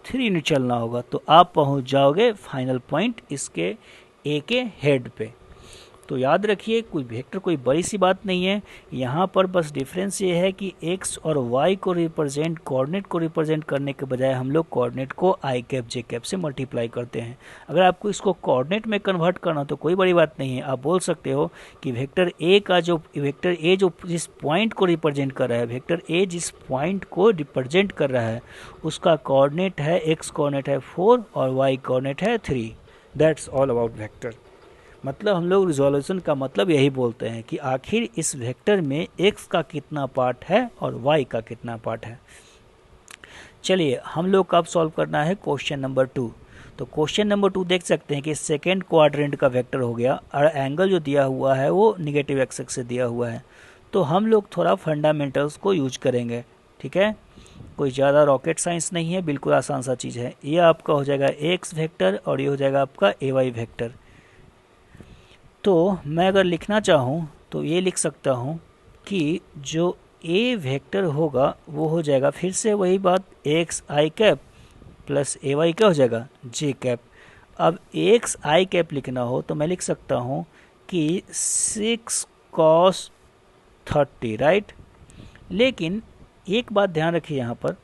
3 यूनिट चलना होगा। तो आप पहुंच जाओगे फाइनल पॉइंट इसके ए के हेड पे। तो याद रखिए कोई वेक्टर कोई बड़ी सी बात नहीं है। यहाँ पर बस डिफरेंस ये है कि x और y को रिप्रेजेंट, कोऑर्डिनेट को रिप्रेजेंट करने के बजाय हम लोग कोऑर्डिनेट को आई कैप जे कैप से मल्टीप्लाई करते हैं। अगर आपको इसको कोऑर्डिनेट में कन्वर्ट करना तो कोई बड़ी बात नहीं है। आप बोल सकते हो कि वेक्टर ए जो जिस पॉइंट को रिप्रेजेंट कर रहा है, वेक्टर ए जिस पॉइंट को रिप्रेजेंट कर रहा है उसका कोऑर्डिनेट है, x कोऑर्डिनेट है 4 और y कोऑर्डिनेट है 3। That's all about vector. मतलब हम लोग रिजोल्यूशन का मतलब यही बोलते हैं कि आखिर इस वेक्टर में x का कितना पार्ट है और y का कितना पार्ट है। चलिए हम लोग का अब सॉल्व करना है क्वेश्चन नंबर 2। तो क्वेश्चन नंबर 2 देख सकते हैं कि सेकेंड क्वाड्रेंट का वेक्टर हो गया और एंगल जो दिया हुआ है वो निगेटिव एक्स से दिया हुआ है। तो हम लोग थोड़ा फंडामेंटल्स को यूज करेंगे, ठीक है। कोई ज़्यादा रॉकेट साइंस नहीं है, बिल्कुल आसान सा चीज़ है। ये आपका हो जाएगा एक्स वेक्टर और ये हो जाएगा आपका ए वाई वेक्टर। तो मैं अगर लिखना चाहूँ तो ये लिख सकता हूँ कि जो ए वेक्टर होगा वो हो जाएगा फिर से वही बात, x I cap plus A Y क्या हो जाएगा जे कैप। अब एक्स आई कैप लिखना हो तो मैं लिख सकता हूँ कि 6 cos 30, राइट। लेकिन एक बात ध्यान रखिए यहाँ पर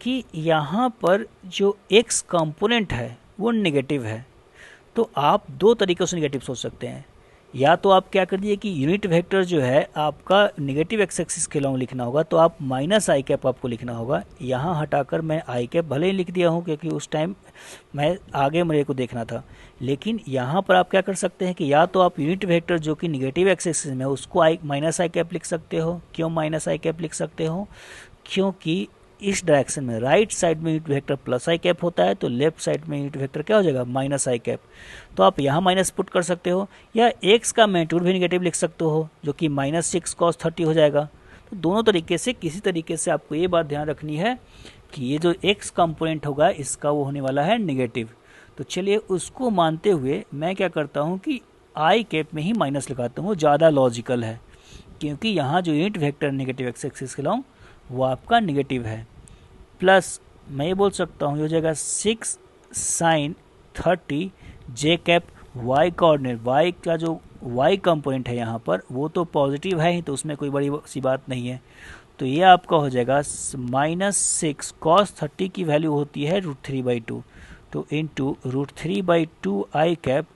कि यहाँ पर जो एक्स कंपोनेंट है वो नेगेटिव है। तो आप दो तरीक़ों से नेगेटिव सोच सकते हैं। या तो आप क्या कर दिए कि यूनिट वेक्टर जो है आपका नेगेटिव एक्स एक्सिस के लॉन्ग लिखना होगा, तो आप माइनस आई कैप आपको लिखना होगा। यहाँ हटाकर मैं आई कैप भले ही लिख दिया हूँ क्योंकि उस टाइम मैं आगे मेरे को देखना था, लेकिन यहाँ पर आप क्या कर सकते हैं कि या तो आप यूनिट वेक्टर जो कि नेगेटिव एक्स एक्सिस में उसको माइनस आई कैप लिख सकते हो। क्यों माइनस आई कैप लिख सकते हो? क्योंकि इस डायरेक्शन में राइट साइड में यूनिट वेक्टर प्लस आई कैप होता है, तो लेफ्ट साइड में यूनिट वेक्टर क्या हो जाएगा माइनस आई कैप। तो आप यहाँ माइनस पुट कर सकते हो, या एक्स का मैग्नीट्यूड भी नेगेटिव लिख सकते हो जो कि -6 cos 30 हो जाएगा। तो दोनों तरीके से किसी तरीके से आपको ये बात ध्यान रखनी है कि ये जो एक्स कंपोनेंट होगा इसका वो होने वाला है नेगेटिव। तो चलिए उसको मानते हुए मैं क्या करता हूँ कि आई कैप में ही माइनस लगाता हूँ, ज़्यादा लॉजिकल है, क्योंकि यहाँ जो unit vector negative x axis के लॉन्ग वो आपका नेगेटिव है। प्लस मैं ये बोल सकता हूँ ये हो जाएगा 6 sin 30 जे कैप वाई कोऑर्डिनेट, वाई का जो वाई कंपोनेंट है यहाँ पर वो तो पॉजिटिव है ही, तो उसमें कोई बड़ी सी बात नहीं है। तो ये आपका हो जाएगा -6 cos 30 की वैल्यू होती है √3/2, तो इंटू √3/2 आई कैप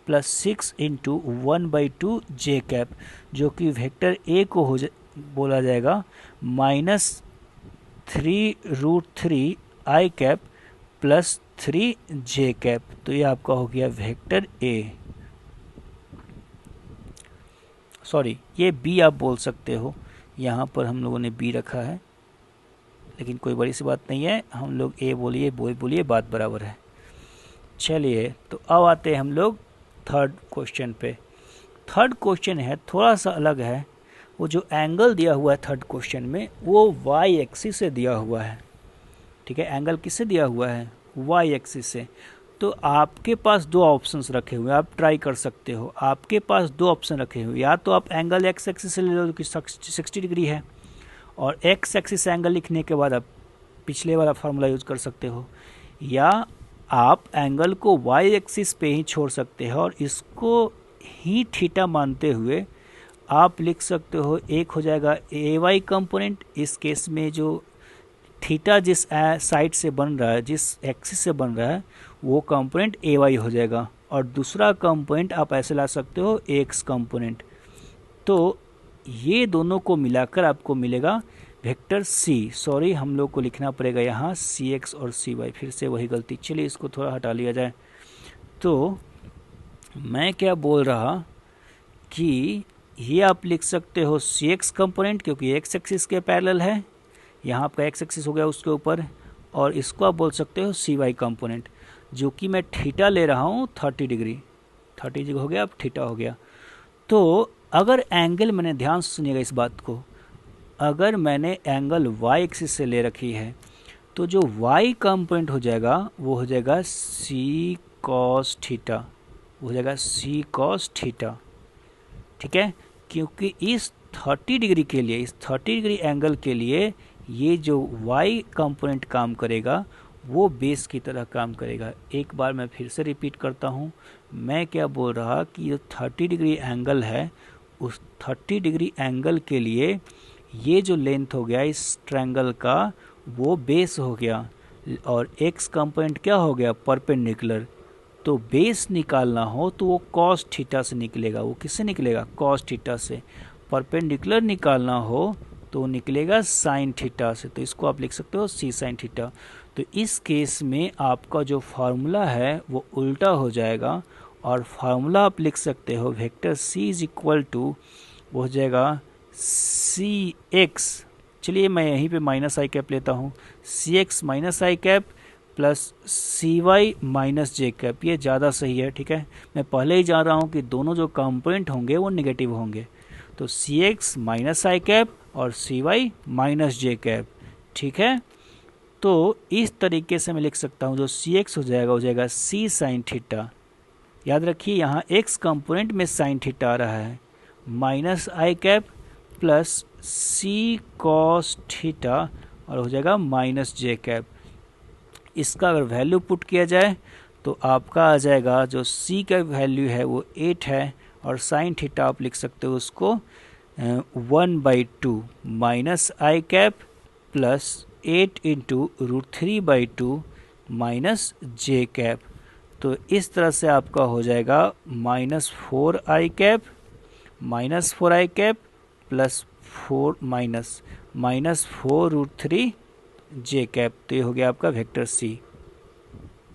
प्लस 6 इंटू 1/2 जे कैप, जो कि वेक्टर ए को बोला जाएगा -3√3 आई कैप प्लस 3 जे कैप। तो ये आपका हो गया वेक्टर ए, सॉरी ये बी आप बोल सकते हो। यहाँ पर हम लोगों ने बी रखा है, लेकिन कोई बड़ी सी बात नहीं है, हम लोग ए बोलिए बात बराबर है। चलिए तो अब आते हैं हम लोग थर्ड क्वेश्चन पे। थर्ड क्वेश्चन है थोड़ा सा अलग है। वो जो एंगल दिया हुआ है थर्ड क्वेश्चन में वो वाई एक्सिस से दिया हुआ है, ठीक है। एंगल किससे दिया हुआ है? वाई एक्सिस से। तो आपके पास दो ऑप्शंस रखे हुए हैं, आप ट्राई कर सकते हो। आपके पास दो ऑप्शन रखे हुए, या तो आप एंगल एक्स एक्सिस से ले लो कि 60 डिग्री है, और एक्स एक्सिस एंगल लिखने के बाद आप पिछले वाला फार्मूला यूज कर सकते हो, या आप एंगल को वाई एक्सिस पे ही छोड़ सकते हो और इसको ही थीटा मानते हुए आप लिख सकते हो। एक हो जाएगा ए वाई कंपोनेंट, इस केस में जो थीटा जिस साइड से बन रहा है, जिस एक्सिस से बन रहा है, वो कंपोनेंट ए वाई हो जाएगा, और दूसरा कंपोनेंट आप ऐसे ला सकते हो एक्स कंपोनेंट। तो ये दोनों को मिलाकर आपको मिलेगा वेक्टर सी। सॉरी, हम लोग को लिखना पड़ेगा यहाँ सी एक्स और सी वाई, फिर से वही गलती। चलिए इसको थोड़ा हटा लिया जाए। तो मैं क्या बोल रहा कि ये आप लिख सकते हो सी एक्स कंपोनेंट, क्योंकि एक्स एक्सिस के पैरेलल है, यहाँ आपका एक्स एक्सिस हो गया उसके ऊपर, और इसको आप बोल सकते हो सी वाई कंपोनेंट, जो कि मैं थीटा ले रहा हूँ 30 डिग्री। 30 डिग्री हो गया, अब थीटा हो गया। तो अगर एंगल, मैंने ध्यान से सुनिएगा इस बात को, अगर मैंने एंगल वाई एक्सिस से ले रखी है तो जो वाई कंपोनेंट हो जाएगा वो हो जाएगा सी कॉस थीटा, वो हो जाएगा सी कॉस थीटा, ठीक है। क्योंकि इस 30 डिग्री के लिए, इस 30 डिग्री एंगल के लिए ये जो y कंपोनेंट काम करेगा वो बेस की तरह काम करेगा। एक बार मैं फिर से रिपीट करता हूँ, मैं क्या बोल रहा कि जो 30 डिग्री एंगल है, उस 30 डिग्री एंगल के लिए ये जो लेंथ हो गया इस ट्रायंगल का, वो बेस हो गया, और x कंपोनेंट क्या हो गया? परपेंडिकुलर। तो बेस निकालना हो तो वो कॉस थीटा से निकलेगा। वो किससे निकलेगा? कॉस थीटा से। परपेंडिकुलर निकालना हो तो निकलेगा साइन थीटा से। तो इसको आप लिख सकते हो सी साइन थीटा। तो इस केस में आपका जो फार्मूला है वो उल्टा हो जाएगा, और फार्मूला आप लिख सकते हो vector C is equal to, वो हो जाएगा सी एक्स। चलिए मैं यहीं पे माइनस आई कैप लेता हूँ, सी X minus I cap plus C Y minus J cap. ये ज़्यादा सही है, ठीक है। मैं पहले ही जान रहा हूँ कि दोनों जो कंपोनेंट होंगे वो नेगेटिव होंगे। तो सी एक्स माइनस आई कैप और सी वाई माइनस जे कैप, ठीक है। तो इस तरीके से मैं लिख सकता हूँ, जो सी एक्स हो जाएगा सी साइन थीटा। याद रखिए यहाँ एक्स कंपोनेंट में साइन थीटा आ रहा है, minus I cap plus C cos theta, और हो जाएगा माइनस जे कैप। इसका अगर वैल्यू पुट किया जाए तो आपका आ जाएगा, जो c का वैल्यू है वो 8 है, और साइन थीटा आप लिख सकते हो उसको 1/2 minus I cap plus 8 into √3/2 minus J cap. तो इस तरह से आपका हो जाएगा -4i cap minus 4i cap plus 4 minus 4√3 जे कैप। तो ये हो गया आपका वेक्टर सी,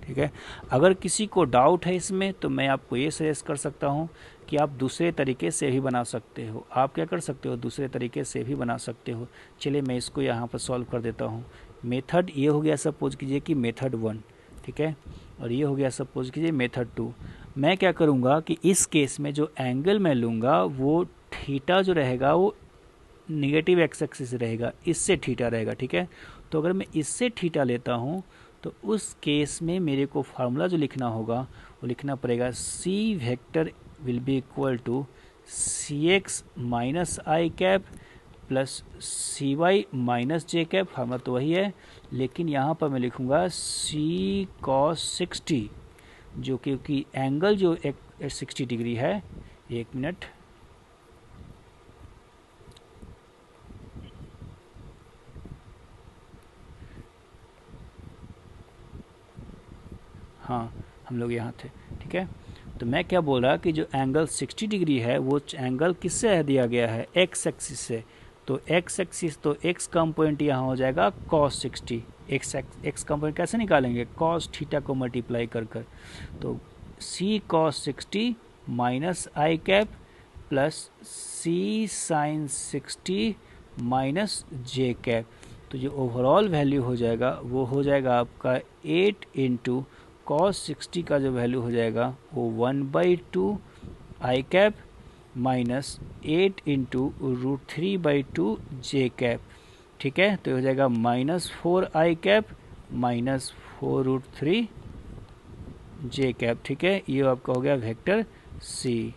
ठीक है। अगर किसी को डाउट है इसमें तो मैं आपको ये सजेस्ट कर सकता हूँ कि आप दूसरे तरीके से भी बना सकते हो। आप क्या कर सकते हो? दूसरे तरीके से भी बना सकते हो। चलिए मैं इसको यहाँ पर सॉल्व कर देता हूँ। मेथड ये हो गया, सपोज कीजिए कि मेथड 1, ठीक है, और ये हो गया सपोज कीजिए मेथड 2। मैं क्या करूँगा कि इस केस में जो एंगल मैं लूँगा वो थीटा जो रहेगा वो निगेटिव एक्स एक्सिस रहेगा, इससे थीटा रहेगा, ठीक है। तो अगर मैं इससे थीटा लेता हूँ तो उस केस में मेरे को फार्मूला जो लिखना होगा वो लिखना पड़ेगा C vector will be equal to C X minus I cap plus C Y minus J cap. Formula तो वही है, लेकिन यहाँ पर मैं लिखूँगा सी कॉस 60, जो क्योंकि एंगल जो 60 डिग्री है। एक मिनट, हाँ हम लोग यहाँ थे, ठीक है। तो मैं क्या बोल रहा कि जो एंगल 60 डिग्री है वो एंगल किससे दिया गया है? एक्स एक्सिस से। तो एक्स एक्सिस, तो एक्स कंपोनेंट यहाँ हो जाएगा cos 60। एक्स कंपोनेंट कैसे निकालेंगे? cos थीटा को मल्टीप्लाई कर कर। तो c cos 60 minus I cap plus c sine 60 minus J cap. तो जो ओवरऑल वैल्यू हो जाएगा वो हो जाएगा आपका 8 इंटू cos 60 का जो वैल्यू हो जाएगा वो 1/2 आई कैप माइनस 8 × √3/2 जे कैप, ठीक है। तो हो जाएगा -4i कैप माइनस 4√3 जे कैप, ठीक है। ये आपका हो गया वेक्टर सी।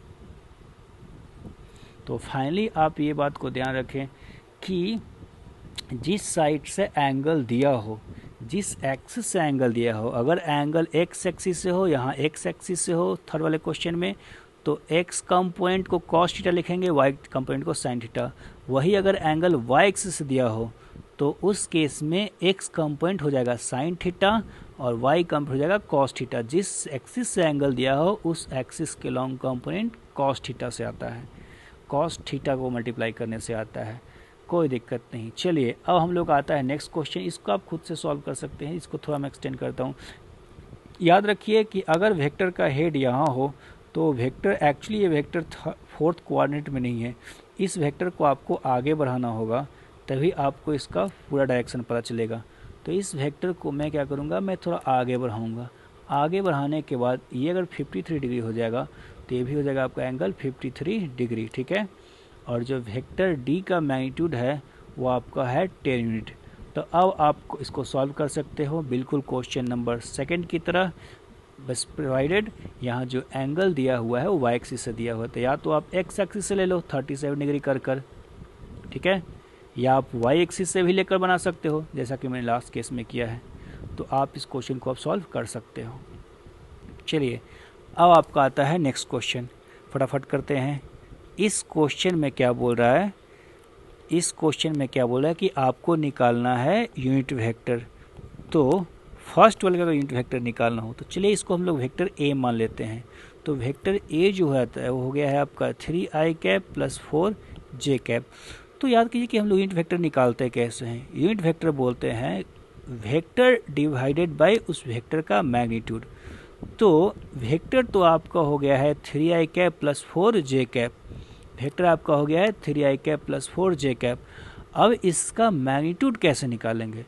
तो फाइनली आप ये बात को ध्यान रखें कि जिस साइड से एंगल दिया हो, जिस एक्सिस से एंगल दिया हो, अगर एंगल एक्स एक्सिस से हो, यहाँ एक्स एक्सिस से हो थर्ड वाले क्वेश्चन में, तो एक्स कंपोनेंट को कॉस थीटा लिखेंगे, वाई कंपोनेंट को साइन थीटा। वही अगर एंगल वाई एक्सिस से दिया हो तो उस केस में एक्स कंपोनेंट हो जाएगा साइन थीटा और वाई कंपोनेंट हो जाएगा कॉस थीटा। जिस एक्सिस से एंगल दिया हो उस एक्सिस के लॉन्ग कंपोनेंट कॉस थीटा से आता है, कॉस थीटा को मल्टीप्लाई करने से आता है, कोई दिक्कत नहीं। चलिए अब हम लोग आता है नेक्स्ट क्वेश्चन। इसको आप खुद से सॉल्व कर सकते हैं, इसको थोड़ा मैं एक्सटेंड करता हूँ। याद रखिए कि अगर वेक्टर का हेड यहाँ हो तो वेक्टर एक्चुअली ये वेक्टर फोर्थ कोऑर्डिनेट में नहीं है, इस वेक्टर को आपको आगे बढ़ाना होगा, तभी आपको इसका पूरा डायरेक्शन पता चलेगा। तो इस वेक्टर को मैं क्या करूँगा, मैं थोड़ा आगे बढ़ाऊँगा। आगे बढ़ाने के बाद ये अगर 53 डिग्री हो जाएगा तो ये भी हो जाएगा आपका एंगल 53 डिग्री, ठीक है। और जो वेक्टर डी का मैग्नीट्यूड है वो आपका है 10 यूनिट। तो अब आप इसको सॉल्व कर सकते हो बिल्कुल क्वेश्चन नंबर 2 की तरह, बस प्रोवाइडेड यहाँ जो एंगल दिया हुआ है वो वाई एक्सिस से दिया हुआ है। तो या तो आप एक्स एक्सिस से ले लो 37 डिग्री कर, ठीक है, या आप वाई एक्सिस से भी लेकर बना सकते हो जैसा कि मैंने लास्ट केस में किया है। तो आप इस क्वेश्चन को आप सॉल्व कर सकते हो। चलिए अब आपका आता है नेक्स्ट क्वेश्चन, फटाफट करते हैं। इस क्वेश्चन में क्या बोल रहा है, इस क्वेश्चन में क्या बोल रहा है कि आपको निकालना है यूनिट वेक्टर। तो फर्स्ट वाले का अगर यूनिट वेक्टर निकालना हो तो चलिए इसको हम लोग वेक्टर ए मान लेते हैं। तो वेक्टर ए जो है वो हो गया है आपका 3i cap plus 4j cap. तो याद कीजिए कि हम लोग यूनिट वेक्टर निकालते कैसे हैं। यूनिट वेक्टर बोलते हैं वेक्टर डिवाइडेड बाय उस वेक्टर का मैग्नीट्यूड। तो वेक्टर तो आपका हो गया है 3i cap plus 4j cap, vector आपका हो गया है 3i cap plus 4j cap. अब इसका मैग्नीट्यूड कैसे निकालेंगे,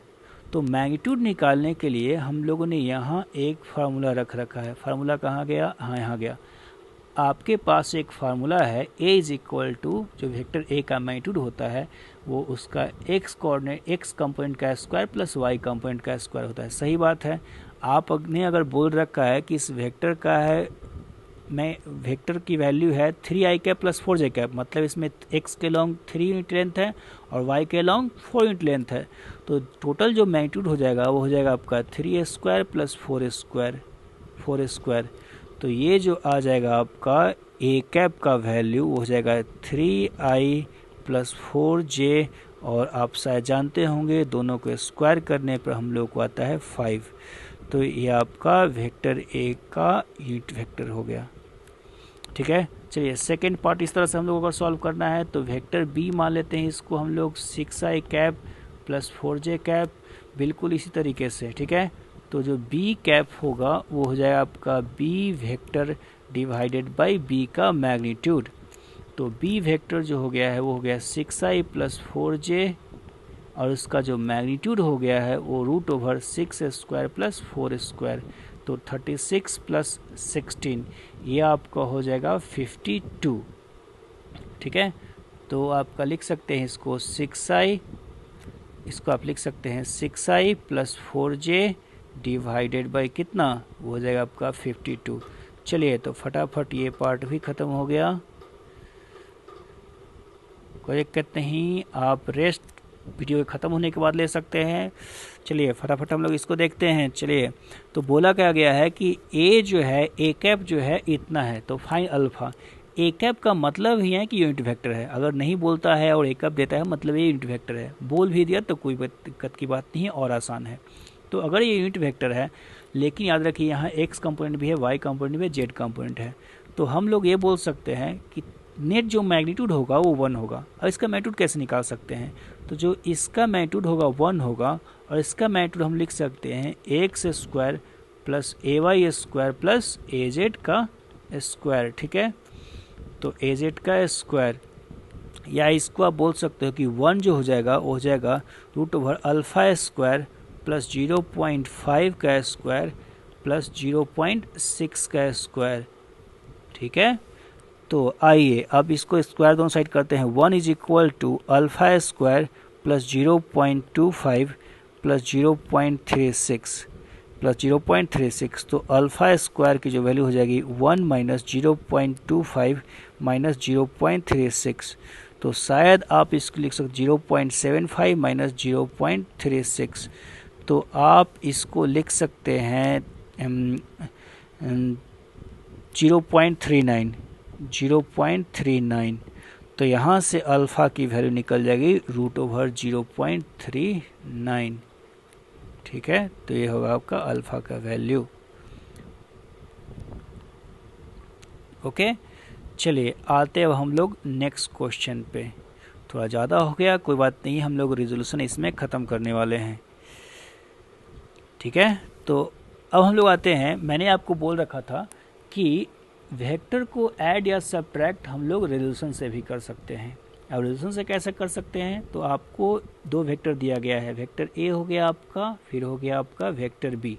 तो मैग्नीट्यूड निकालने के लिए हम लोगों ने यहाँ एक फार्मूला रख रखा है। फार्मूला कहाँ गया, हाँ यहाँ गया। आपके पास एक फार्मूला है a इज इक्वल टू जो वेक्टर a का मैग्नीट्यूड होता है वो उसका x कोऑर्डिनेट x कंपोनेंट का स्क्वायर प्लस y कंपोनेंट का स्क्वायर होता है। सही बात है। आपने अगर बोल रखा है कि इस वेक्टर का है मैं वेक्टर की वैल्यू है 3i cap plus 4j cap, मतलब इसमें x के लॉन्ग 3 यूनिट लेंथ है और y के लॉन्ग 4 यूनिट लेंथ है। तो टोटल जो मैग्नीट्यूड हो जाएगा वो हो जाएगा आपका 3a square plus 4a square. तो ये जो आ जाएगा आपका a कैप का वैल्यू वो हो जाएगा 3i प्लस 4j, और आप शायद जानते होंगे दोनों को स्क्वायर करने पर हम लोग को आता है 5। तो ये आपका वेक्टर ए का यूनिट वेक्टर हो गया, ठीक है। चलिए सेकेंड पार्ट इस तरह से हम लोग अगर सॉल्व करना है तो वेक्टर बी मान लेते हैं, इसको हम लोग 6i cap plus 4j cap, बिल्कुल इसी तरीके से, ठीक है। तो जो बी कैप होगा वो हो जाएगा आपका B vector divided by B का मैग्नीट्यूड। तो बी वेक्टर जो हो गया है वो हो गया 6i प्लस 4j, और उसका जो मैग्नीट्यूड हो गया है वो root over 6 square plus 4 square. तो 36 प्लस 16 ये आपका हो जाएगा 52, ठीक है। तो आपका लिख सकते हैं इसको 6i, इसको आप लिख सकते हैं 6i plus 4j divided by कितना, वो हो जाएगा आपका 52। चलिए तो फटाफट ये पार्ट भी ख़त्म हो गया, कोई दिक्कत नहीं, आप रेस्ट वीडियो ख़त्म होने के बाद ले सकते हैं। चलिए फटाफट हम लोग इसको देखते हैं। चलिए तो बोला क्या गया है कि ए जो है ए कैप जो है इतना है, तो फाइन अल्फा। ए कैप का मतलब ही है कि यूनिट वेक्टर है, अगर नहीं बोलता है और ए कैप देता है मतलब ये यूनिट वेक्टर है, बोल भी दिया तो कोई दिक्कत की बात नहीं है और आसान है। तो अगर ये यूनिट वेक्टर है, लेकिन याद रखिए यहाँ एक्स कंपोनेंट भी है, वाई कंपोनेंट भी है, जेड कंपोनेंट है, तो हम लोग ये बोल सकते हैं कि नेट जो मैग्नीट्यूड होगा वो 1 होगा। और इसका मैग्नीट्यूड कैसे निकाल सकते हैं, तो जो इसका मैग्नीट्यूड होगा 1 होगा, और इसका मैग्नीट्यूड हम लिख सकते हैं x square plus ay square plus az का स्क्वायर, ठीक है। तो az का स्क्वायर, या इसको आप बोल सकते हो कि 1 जो हो जाएगा वो हो जाएगा root over alpha square plus 0.5 का स्क्वायर प्लस 0.6 का स्क्वायर, ठीक है। तो आइए अब इसको स्क्वायर दोनों साइड करते हैं। 1 is equal to alpha square plus 0.25 plus 0.36 plus 0.36, तो अल्फ़ा स्क्वायर की जो वैल्यू हो जाएगी 1 माइनस 0.25 माइनस 0.36, तो शायद आप इसको लिख सकते 0.75 माइनस 0.36, तो आप इसको लिख सकते हैं 0.39। तो यहाँ से अल्फ़ा की वैल्यू निकल जाएगी √0.39। ठीक है, तो ये होगा आपका अल्फ़ा का वैल्यू। ओके, चलिए आते हैं अब हम लोग नेक्स्ट क्वेश्चन पे। थोड़ा ज़्यादा हो गया, कोई बात नहीं, हम लोग रिजोल्यूशन इसमें ख़त्म करने वाले हैं। ठीक है, तो अब हम लोग आते हैं, मैंने आपको बोल रखा था कि वेक्टर को ऐड या सब्ट्रैक्ट हम लोग रिजोल्यूशन से भी कर सकते हैं। अब रिजोल्यूशन से कैसे कर सकते हैं, तो आपको दो वेक्टर दिया गया है, वेक्टर ए हो गया आपका, फिर हो गया आपका वेक्टर बी।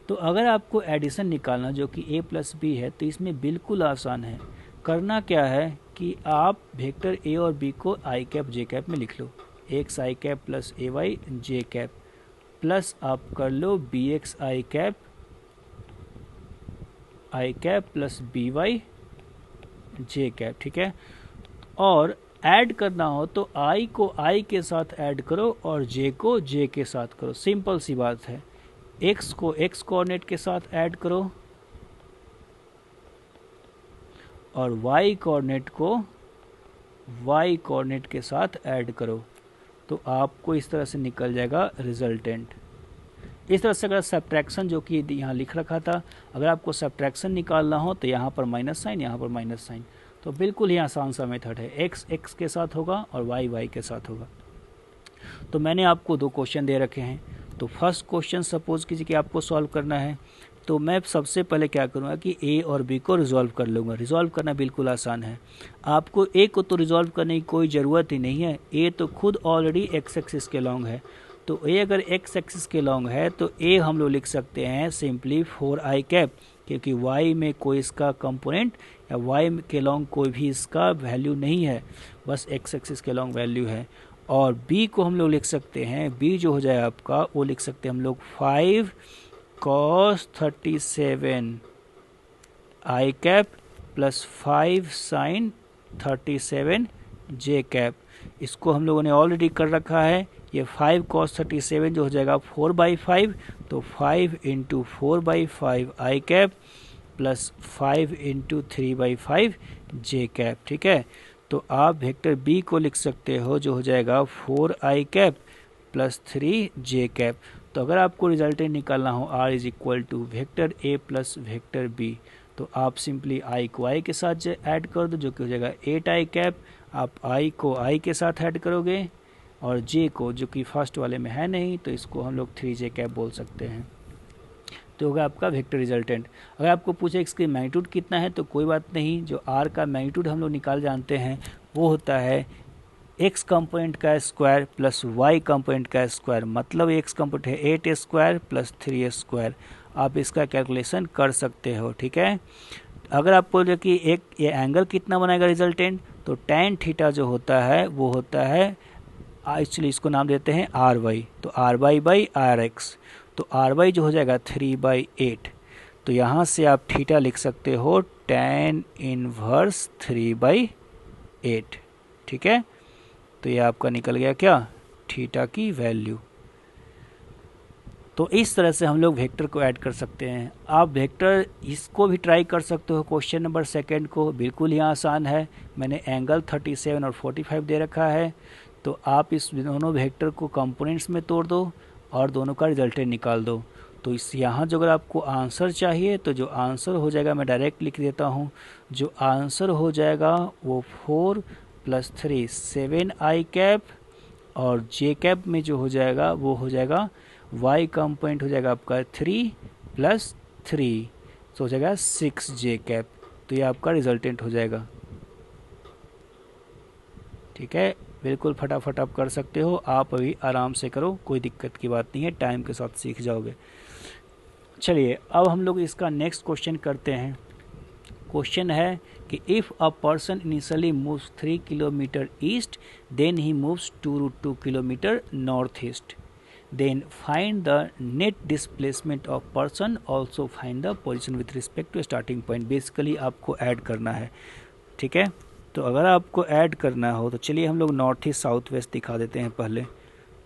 तो अगर आपको एडिशन निकालना जो कि ए प्लस बी है, तो इसमें बिल्कुल आसान है। करना क्या है कि आप वेक्टर ए और बी को आई कैप जे कैप में लिख लो, x I cap plus A Y J cap, plus आप कर लो बी एक्स आई कैप प्लस बी वाई जे कैप। ठीक है, और ऐड करना हो तो आई को आई के साथ ऐड करो और जे को जे के साथ करो, सिंपल सी बात है। एक्स को एक्स कोऑर्डिनेट के साथ ऐड करो और वाई कोऑर्डिनेट को वाई कोऑर्डिनेट के साथ ऐड करो, तो आपको इस तरह से निकल जाएगा रिजल्टेंट। इस तरह से अगर सब्ट्रैक्शन जो कि यहाँ लिख रखा था, अगर आपको सब्ट्रैक्शन निकालना हो तो यहाँ पर माइनस साइन, यहाँ पर माइनस साइन, तो बिल्कुल ही आसान सा मेथड है। एक्स एक्स के साथ होगा और वाई वाई के साथ होगा। तो मैंने आपको दो क्वेश्चन दे रखे हैं, तो फर्स्ट क्वेश्चन सपोज कीजिए कि आपको सॉल्व करना है, तो मैं सबसे पहले क्या करूँगा कि ए और बी को रिजॉल्व कर लूँगा। रिजॉल्व करना बिल्कुल आसान है, आपको ए को तो रिजॉल्व करने की कोई ज़रूरत ही नहीं है, ए तो खुद ऑलरेडी एक्स एक्सिस के लॉन्ग है। तो ए अगर एक्स एक्सिस के लॉन्ग है तो ए हम लोग लिख सकते हैं सिंपली 4i कैप, क्योंकि y में कोई इसका कंपोनेंट या y के लॉन्ग कोई भी इसका वैल्यू नहीं है, बस एक्स एक्सिस के लॉन्ग वैल्यू है। और b को हम लोग लिख सकते हैं, b जो हो जाए आपका वो लिख सकते हैं हम लोग 5 cos 37 i cap plus 5 sin 37 j cap. इसको हम लोगों ने ऑलरेडी कर रखा है। ये 5 cos 37 जो हो जाएगा 4/5, तो 5 into 4/5 i cap plus 5 into 3/5 j cap. ठीक है, तो आप वेक्टर b को लिख सकते हो जो हो जाएगा 4i cap plus 3j cap. तो अगर आपको रिजल्टेंट निकालना हो r is equal to vector a plus vector b, तो आप सिंपली i को i के साथ ऐड कर दो, जो कि हो जाएगा 8i कैप। आप i को i के साथ ऐड करोगे और j को, जो कि फर्स्ट वाले में है नहीं, तो इसको हम लोग 3j कैप बोल सकते हैं। तो होगा आपका वेक्टर रिजल्टेंट। अगर आपको पूछे इसकी मैग्नीट्यूड कितना है, तो कोई बात नहीं, जो r का मैग्नीट्यूड हम लोग निकाल जानते हैं वो होता है x कंपोनेंट का स्क्वायर प्लस y कंपोनेंट का स्क्वायर, मतलब x कंपोनेंट है 8 स्क्वायर प्लस 3 स्क्वायर। आप इसका कैलकुलेशन कर सकते हो। ठीक है, अगर आप बोल रहे कि एक ये एंगल कितना बनाएगा रिजल्टेंट, तो tan थीटा जो होता है वो होता है, एक्चुअली इसको नाम देते हैं आर वाई, तो R Y by R X, तो आर वाई जो हो जाएगा 3/8। तो यहाँ से आप थीटा लिख सकते हो tan इनवर्स 3/8। ठीक है, तो ये आपका निकल गया क्या, थीटा की वैल्यू। तो इस तरह से हम लोग वेक्टर को ऐड कर सकते हैं। आप वेक्टर इसको भी ट्राई कर सकते हो, क्वेश्चन नंबर सेकंड को, बिल्कुल ही आसान है। मैंने एंगल 37 और 45 दे रखा है, तो आप इस दोनों वेक्टर को कंपोनेंट्स में तोड़ दो और दोनों का रिजल्टेंट निकाल दो। तो इस यहाँ जो अगर आपको आंसर चाहिए, तो जो आंसर हो जाएगा मैं डायरेक्ट लिख देता हूँ, जो आंसर हो जाएगा वो 4 + 3 7i कैप, और जे कैप में जो हो जाएगा वो हो जाएगा y कंपोनेंट हो जाएगा आपका 3 + 3, तो हो जाएगा 6j कैप। तो ये आपका रिजल्टेंट हो जाएगा। ठीक है, बिल्कुल फटाफट आप कर सकते हो, आप अभी आराम से करो, कोई दिक्कत की बात नहीं है, टाइम के साथ सीख जाओगे। चलिए अब हम लोग इसका नेक्स्ट क्वेश्चन करते हैं। क्वेश्चन है कि if a person initially moves 3 kilometre east then he moves 2 kilometre north east, then find the net displacement of person, also find the position with respect to starting point. Basically आपको ऐड करना है, ठीक है। तो अगर आपको ऐड करना हो तो चलिए हम लोग नॉर्थ ईस्ट साउथ वेस्ट दिखा देते हैं पहले।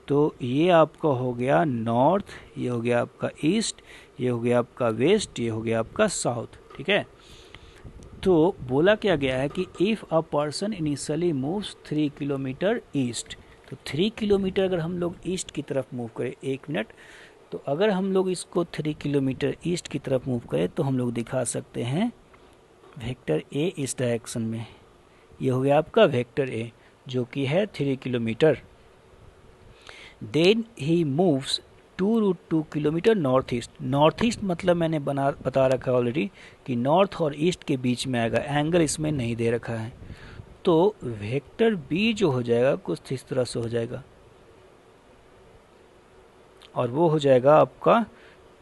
तो ये आपका हो गया नॉर्थ, ये हो गया आपका ईस्ट, ये हो गया आपका वेस्ट, ये हो गया आपका साउथ, ठीक है। तो बोला क्या गया है कि if a person initially moves 3 kilometre east, तो 3 किलोमीटर अगर हम लोग ईस्ट की तरफ मूव करें, 1 मिनट, तो अगर हम लोग इसको 3 किलोमीटर ईस्ट की तरफ मूव करें तो हम लोग दिखा सकते हैं वेक्टर ए इस डायरेक्शन में। ये हो गया आपका वेक्टर ए जो कि है 3 kilometre. Then he moves 2 kilometre north east. North east मतलब मैंने बता रखा है ऑलरेडी कि नॉर्थ और ईस्ट के बीच में आएगा, एंगल इसमें नहीं दे रखा है। तो वेक्टर बी जो हो जाएगा कुछ इस तरह से हो जाएगा, और वो हो जाएगा आपका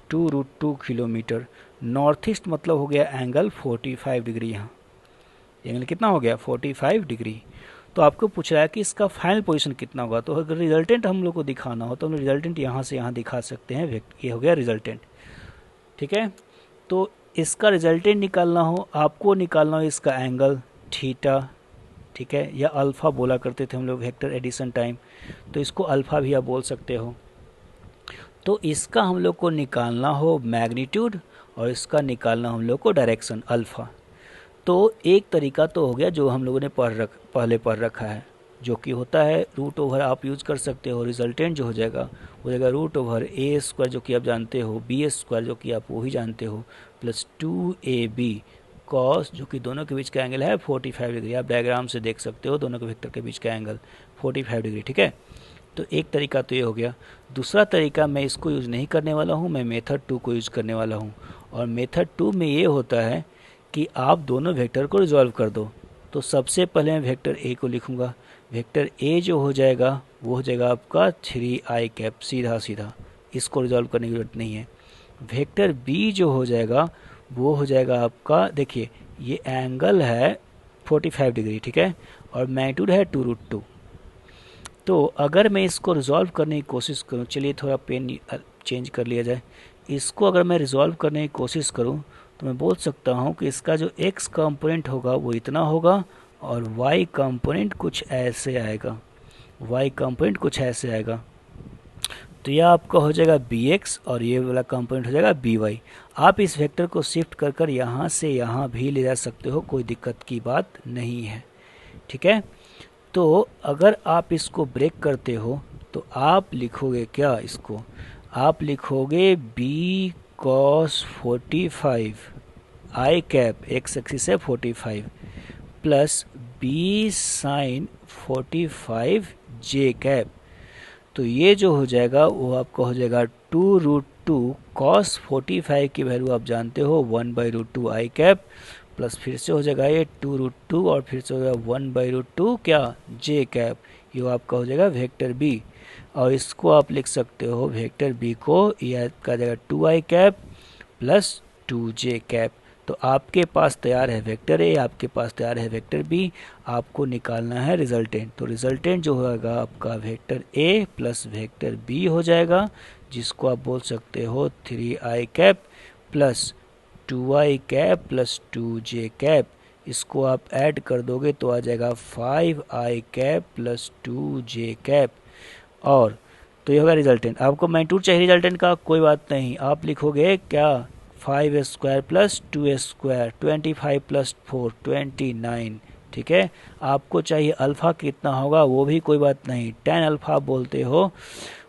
2 किलोमीटर। नॉर्थ ईस्ट मतलब हो गया एंगल 45 डिग्री। यहाँ एंगल कितना हो गया 45 डिग्री। तो आपको पूछ रहा है कि इसका फाइनल पोजीशन कितना होगा। तो अगर रिजल्टेंट हम लोग को दिखाना हो तो हम रिजल्टेंट यहाँ से यहाँ दिखा सकते हैं। ये हो गया रिजल्टेंट, ठीक है। तो इसका रिजल्टेंट निकालना हो, आपको निकालना हो इसका एंगल थीटा, ठीक है, या अल्फ़ा बोला करते थे हम लोग वेक्टर एडिशन टाइम, तो इसको अल्फ़ा भी आप बोल सकते हो। तो इसका हम लोग को निकालना हो मैग्नीट्यूड और इसका निकालना हम लोग को डायरेक्शन अल्फ़ा। तो एक तरीका तो हो गया जो हम लोगों ने पहले पढ़ रखा है, जो कि होता है रूट ओवर, आप यूज़ कर सकते हो। रिजल्टेंट जो हो जाएगा रूट ओवर ए स्क्वायर जो कि आप जानते हो, बी स्क्वायर जो कि आप वो ही जानते हो, प्लस 2ab कॉस जो कि दोनों के बीच का एंगल है 45 डिग्री। आप डायग्राम से देख सकते हो दोनों के वेक्टर के बीच का एंगल 45 डिग्री, ठीक है। तो एक तरीका तो ये हो गया। दूसरा तरीका मैं इसको यूज़ नहीं करने वाला हूँ, मैं मेथड 2 को यूज़ करने वाला हूँ। और मेथड 2 में ये होता है कि आप दोनों वेक्टर को रिजॉल्व कर दो। तो सबसे पहले मैं वेक्टर ए को लिखूंगा। वेक्टर ए जो हो जाएगा वो हो जाएगा आपका 3i कैप, सीधा सीधा, इसको रिजॉल्व करने की जरूरत नहीं है। वेक्टर बी जो हो जाएगा वो हो जाएगा आपका, देखिए ये एंगल है 45 डिग्री, ठीक है, और मैग्नीट्यूड है 2√2। तो अगर मैं इसको रिजॉल्व करने की कोशिश करूं, चलिए थोड़ा पेन चेंज कर लिया जाए। इसको अगर मैं रिजॉल्व करने की कोशिश करूं तो मैं बोल सकता हूं कि इसका जो x कंपोनेंट होगा वो इतना होगा और y कंपोनेंट कुछ ऐसे आएगा, y कंपोनेंट कुछ ऐसे आएगा। तो यह आपका हो जाएगा bx और ये वाला कंपोनेंट हो जाएगा by। आप इस वेक्टर को शिफ्ट कर कर यहाँ से यहाँ भी ले जा सकते हो, कोई दिक्कत की बात नहीं है, ठीक है। तो अगर आप इसको ब्रेक करते हो तो आप लिखोगे क्या, इसको आप लिखोगे b cos 45 i cap x axis है 45 plus b sin 45 j cap. तो ये जो हो जाएगा वो आपका हो जाएगा 2√2 cos 45 की वैल्यू आप जानते हो 1/√2 i कैप, प्लस फिर से हो जाएगा ये 2√2 और फिर से हो जाएगा 1/√2 क्या j कैप। ये आपका हो जाएगा वेक्टर बी। और इसको आप लिख सकते हो वेक्टर बी को यह का जाएगा 2i cap plus 2j cap. तो आपके पास तैयार है वेक्टर ए, आपके पास तैयार है वेक्टर बी, आपको निकालना है रिजल्टेंट। तो रिजल्टेंट जो होगा आपका vector A plus vector B हो जाएगा, जिसको आप बोल सकते हो 3i cap plus 2i cap plus 2j cap. इसको आप ऐड कर दोगे तो आ जाएगा 5i cap plus 2j cap. और तो ये होगा रिजल्टेंट। आपको मैग्नीट्यूड चाहिए रिजल्टेंट का, कोई बात नहीं, आप लिखोगे क्या 5 स्क्वायर प्लस 2 स्क्वायर 25 प्लस 4 29, ठीक है। आपको चाहिए अल्फ़ा कितना होगा वो भी कोई बात नहीं, tan अल्फ़ा बोलते हो,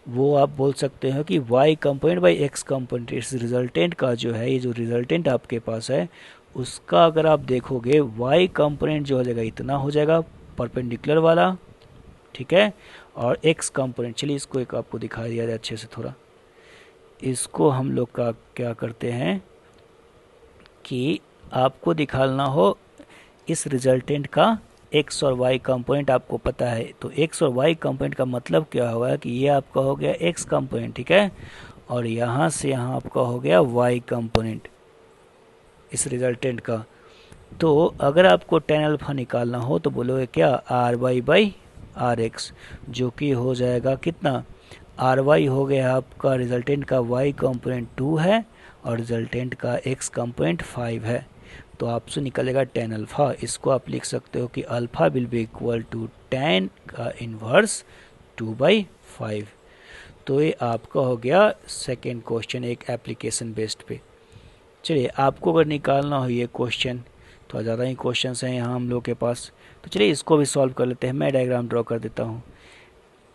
वो आप बोल सकते हो कि y component by x component. इस रिजल्टेंट का जो है, ये जो रिजल्टेंट आपके पास है उसका अगर आप देखोगे y कंपोनेंट जो हो जाएगा इतना हो जाएगा परपेंडिकुलर वाला, ठीक है, और x कंपोनेंट, चलिए इसको एक आपको दिखा दिया जाए अच्छे से थोड़ा। इसको हम लोग का क्या करते हैं कि आपको दिखाना हो इस रिजल्टेंट का x और y कंपोनेंट आपको पता है। तो x और y कंपोनेंट का मतलब क्या होगा कि ये आपका हो गया x कंपोनेंट, ठीक है, और यहाँ से यहाँ आपका हो गया y कंपोनेंट इस रिजल्टेंट का। तो अगर आपको टेन अल्फा निकालना हो तो बोलोगे क्या, R Y by R X, जो कि हो जाएगा कितना, आर वाई हो गया आपका रिजल्टेंट का वाई कंपोनेंट 2 है और रिजल्टेंट का एक्स कंपोनेंट 5 है। तो आपसे निकलेगा टेन अल्फा। इसको आप लिख सकते हो कि alpha will be equal to tan का इन्वर्स 2/5। तो ये आपका हो गया सेकेंड क्वेश्चन, एक एप्लीकेशन बेस्ड पे। चलिए आपको अगर निकालना हो ये क्वेश्चन, थोड़ा ज़्यादा ही क्वेश्चन हैं यहाँ हम लोग के पास, तो चलिए इसको भी सॉल्व कर लेते हैं। मैं डायग्राम ड्रॉ कर देता हूँ।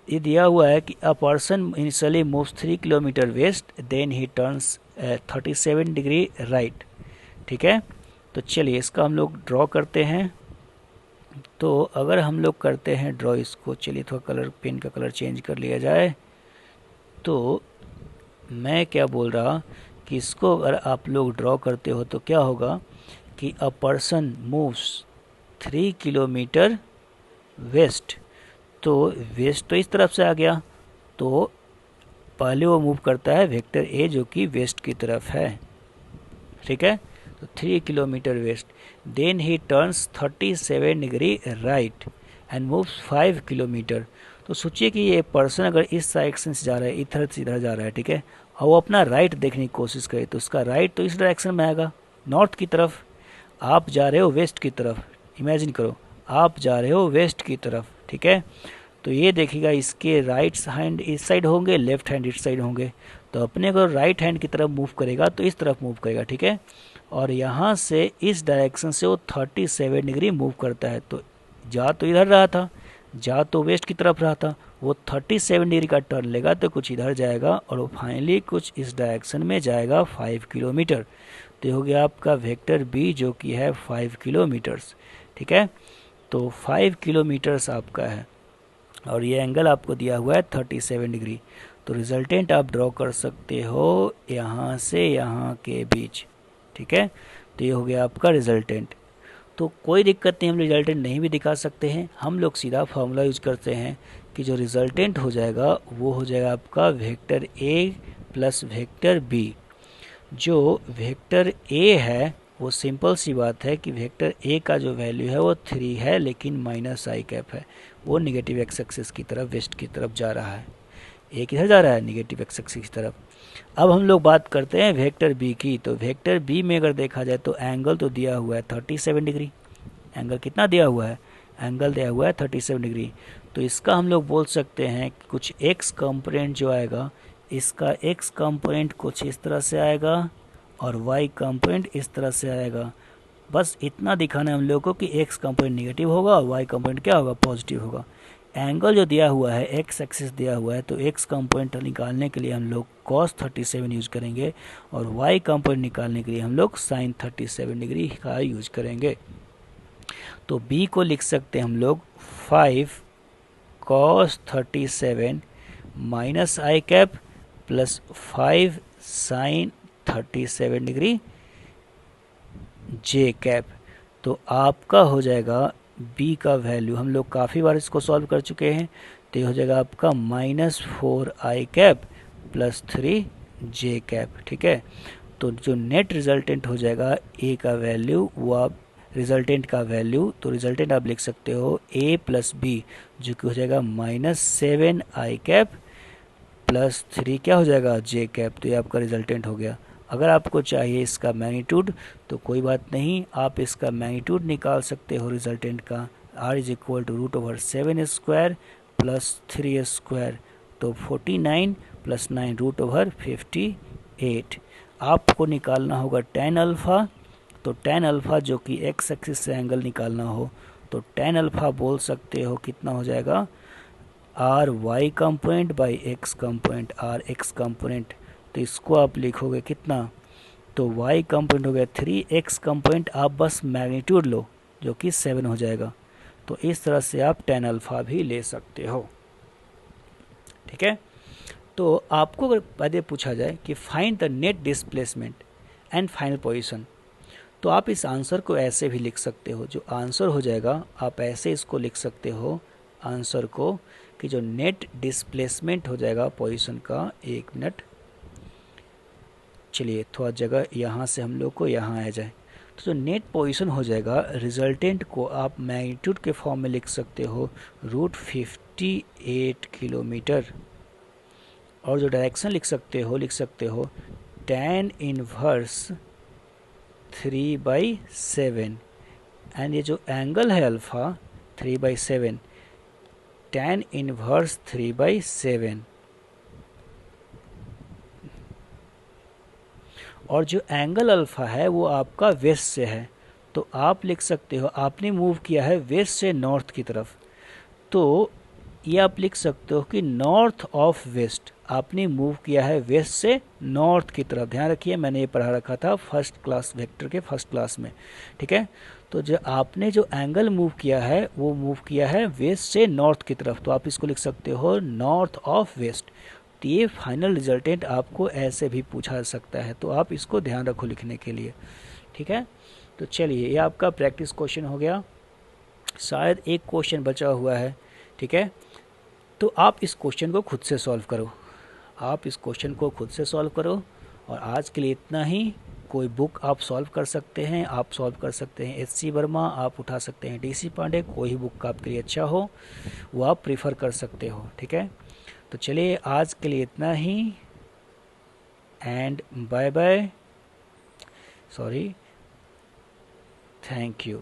ये दिया हुआ है कि a person initially moves 3 kilometre west, then he turns 37 degree right. ठीक है, तो चलिए इसका हम लोग ड्रॉ करते हैं। तो अगर हम लोग करते हैं ड्रॉ इसको, चलिए थोड़ा कलर, पेन का कलर चेंज कर लिया जाए। तो मैं क्या बोल रहा कि इसको अगर आप लोग ड्रॉ करते हो तो क्या होगा कि a person moves 3 kilometre waste. तो वेस्ट तो इस तरफ से आ गया, तो पहले वो मूव करता है वेक्टर ए जो कि वेस्ट की तरफ है। ठीक है, तो 3 kilometre west, then he turns 37 degree right and moves 5 kilometre. तो सोचिए कि ये पर्सन अगर इस साइड से जा रहा है, इधर से इधर जा रहा है, ठीक है, और वो अपना राइट देखने की कोशिश करे, तो उसका राइट तो इस डायरेक्शन में आएगा, नॉर्थ की तरफ। आप जा रहे हो वेस्ट की तरफ, इमेजिन करो आप जा रहे हो वेस्ट की तरफ। ठीक है, तो ये देखिएगा इसके राइट हैंड इस साइड होंगे, लेफ्ट हैंड इस साइड होंगे। तो अपने को राइट हैंड की तरफ मूव करेगा तो इस तरफ मूव करेगा। ठीक है, और यहाँ से इस डायरेक्शन से वो 37 डिग्री मूव करता है। तो जा तो इधर रहा था, जा तो वेस्ट की तरफ रहा था, वो 37 डिग्री का टर्न लेगा तो कुछ इधर जाएगा और वो फाइनली कुछ इस डायरेक्शन में जाएगा 5 किलोमीटर। तो हो गया आपका वेक्टर बी जो कि है 5 किलोमीटर्स। ठीक है, तो 5 किलोमीटर्स आपका है और ये एंगल आपको दिया हुआ है 37 डिग्री। तो रिजल्टेंट आप ड्रॉ कर सकते हो यहाँ से यहाँ के बीच। ठीक है, तो ये हो गया आपका रिजल्टेंट। तो कोई दिक्कत नहीं, हम रिजल्टेंट नहीं भी दिखा सकते हैं, हम लोग सीधा फार्मूला यूज करते हैं कि जो रिजल्टेंट हो जाएगा वो हो जाएगा आपका vector A plus vector B. जो वेक्टर ए है वो सिंपल सी बात है कि वेक्टर ए का जो वैल्यू है वो 3 है, लेकिन माइनस आई कैप है, वो निगेटिव एक्स एक्सिस की तरफ, वेस्ट की तरफ जा रहा है। ए किधर जा रहा है, निगेटिव एक्स एक्सिस की तरफ। अब हम लोग बात करते हैं वेक्टर बी की। तो वेक्टर बी में अगर देखा जाए तो एंगल तो दिया हुआ है 37 डिग्री। एंगल कितना दिया हुआ है, एंगल दिया हुआ है 37 डिग्री। तो इसका हम लोग बोल सकते हैं कि कुछ एक्स कंपोनेंट जो आएगा, इसका एक्स कंपोनेंट कुछ इस तरह से आएगा और वाई कंपोनेंट इस तरह से आएगा। बस इतना दिखाना है हम लोग को कि एक्स कंपोनेंट नेगेटिव होगा और वाई कंपोनेंट क्या होगा, पॉजिटिव होगा। एंगल जो दिया हुआ है, एक्स एक्सिस दिया हुआ है, तो एक्स कंपोनेंट निकालने के लिए हम लोग cos 37 यूज करेंगे और वाई कंपोनेंट निकालने के लिए हम लोग sin 37 डिग्री का यूज करेंगे। तो बी को लिख सकते हैं हम लोग 5 cos 37 minus I cap plus 5 sin 37 degree J cap. तो आपका हो जाएगा बी का वैल्यू, हम लोग काफ़ी बार इसको सॉल्व कर चुके हैं, तो ये हो जाएगा आपका -4 I cap plus 3 J cap. ठीक है, तो जो नेट रिजल्टेंट हो जाएगा ए का वैल्यू, वो आप रिजल्टेंट का वैल्यू, तो रिजल्टेंट आप लिख सकते हो ए प्लस बी, जो कि हो जाएगा -7 आई कैप प्लस 3 क्या हो जाएगा, जे कैप। तो ये आपका रिजल्टेंट हो गया। अगर आपको चाहिए इसका मैग्नीट्यूड तो कोई बात नहीं, आप इसका मैग्नीट्यूड निकाल सकते हो रिजल्टेंट का। r is equal to √7 square plus 3 square, तो 49 प्लस 9 √58। आपको निकालना होगा tan अल्फ़ा। तो tan अल्फ़ा जो कि एक्स एक्सिस से एंगल निकालना हो तो tan अल्फ़ा बोल सकते हो कितना हो जाएगा, R Y component by X component, R X component. तो इसको आप लिखोगे कितना, तो y कंपोनेंट हो गया 3x कंपोनेंट, आप बस मैग्नीट्यूड लो जो कि 7 हो जाएगा। तो इस तरह से आप tan अल्फ़ा भी ले सकते हो। ठीक है, तो आपको अगर पहले पूछा जाए कि find the net displacement and final position, तो आप इस आंसर को ऐसे भी लिख सकते हो। जो आंसर हो जाएगा आप ऐसे इसको लिख सकते हो आंसर को कि जो नेट डिस्प्लेसमेंट हो जाएगा पोजीशन का, 1 मिनट, चलिए थोड़ा जगह यहाँ से हम लोग को यहाँ आ जाए। तो जो नेट पोजीशन हो जाएगा, रिजल्टेंट को आप मैग्नीट्यूड के फॉर्म में लिख सकते हो √58 किलोमीटर, और जो डायरेक्शन लिख सकते हो tan इनवर्स 3/7, एंड ये जो एंगल है अल्फ़ा 3/7, tan इनवर्स 3/7, और जो एंगल अल्फ़ा है वो आपका वेस्ट से है, तो आप लिख सकते हो, आपने मूव किया है वेस्ट से नॉर्थ की तरफ, तो ये आप लिख सकते हो कि नॉर्थ ऑफ वेस्ट, आपने मूव किया है वेस्ट से नॉर्थ की तरफ। ध्यान रखिए मैंने ये पढ़ा रखा था फर्स्ट क्लास वेक्टर के फर्स्ट क्लास में, ठीक है। तो जो आपने जो एंगल मूव किया है वो मूव किया है वेस्ट से नॉर्थ की तरफ, तो आप इसको लिख सकते हो नॉर्थ ऑफ वेस्ट। तो ये फाइनल रिजल्टेंट आपको ऐसे भी पूछा जा सकता है, तो आप इसको ध्यान रखो लिखने के लिए, ठीक है। तो चलिए ये आपका प्रैक्टिस क्वेश्चन हो गया, शायद एक क्वेश्चन बचा हुआ है, ठीक है। तो आप इस क्वेश्चन को खुद से सॉल्व करो, आप इस क्वेश्चन को खुद से सॉल्व करो। और आज के लिए इतना ही। कोई बुक आप सॉल्व कर सकते हैं, आप सॉल्व कर सकते हैं एच.सी. वर्मा, आप उठा सकते हैं डी.सी. पांडे, कोई बुक आपके लिए अच्छा हो वो आप प्रीफर कर सकते हो, ठीक है। तो चलिए आज के लिए इतना ही, and bye bye, sorry, thank you.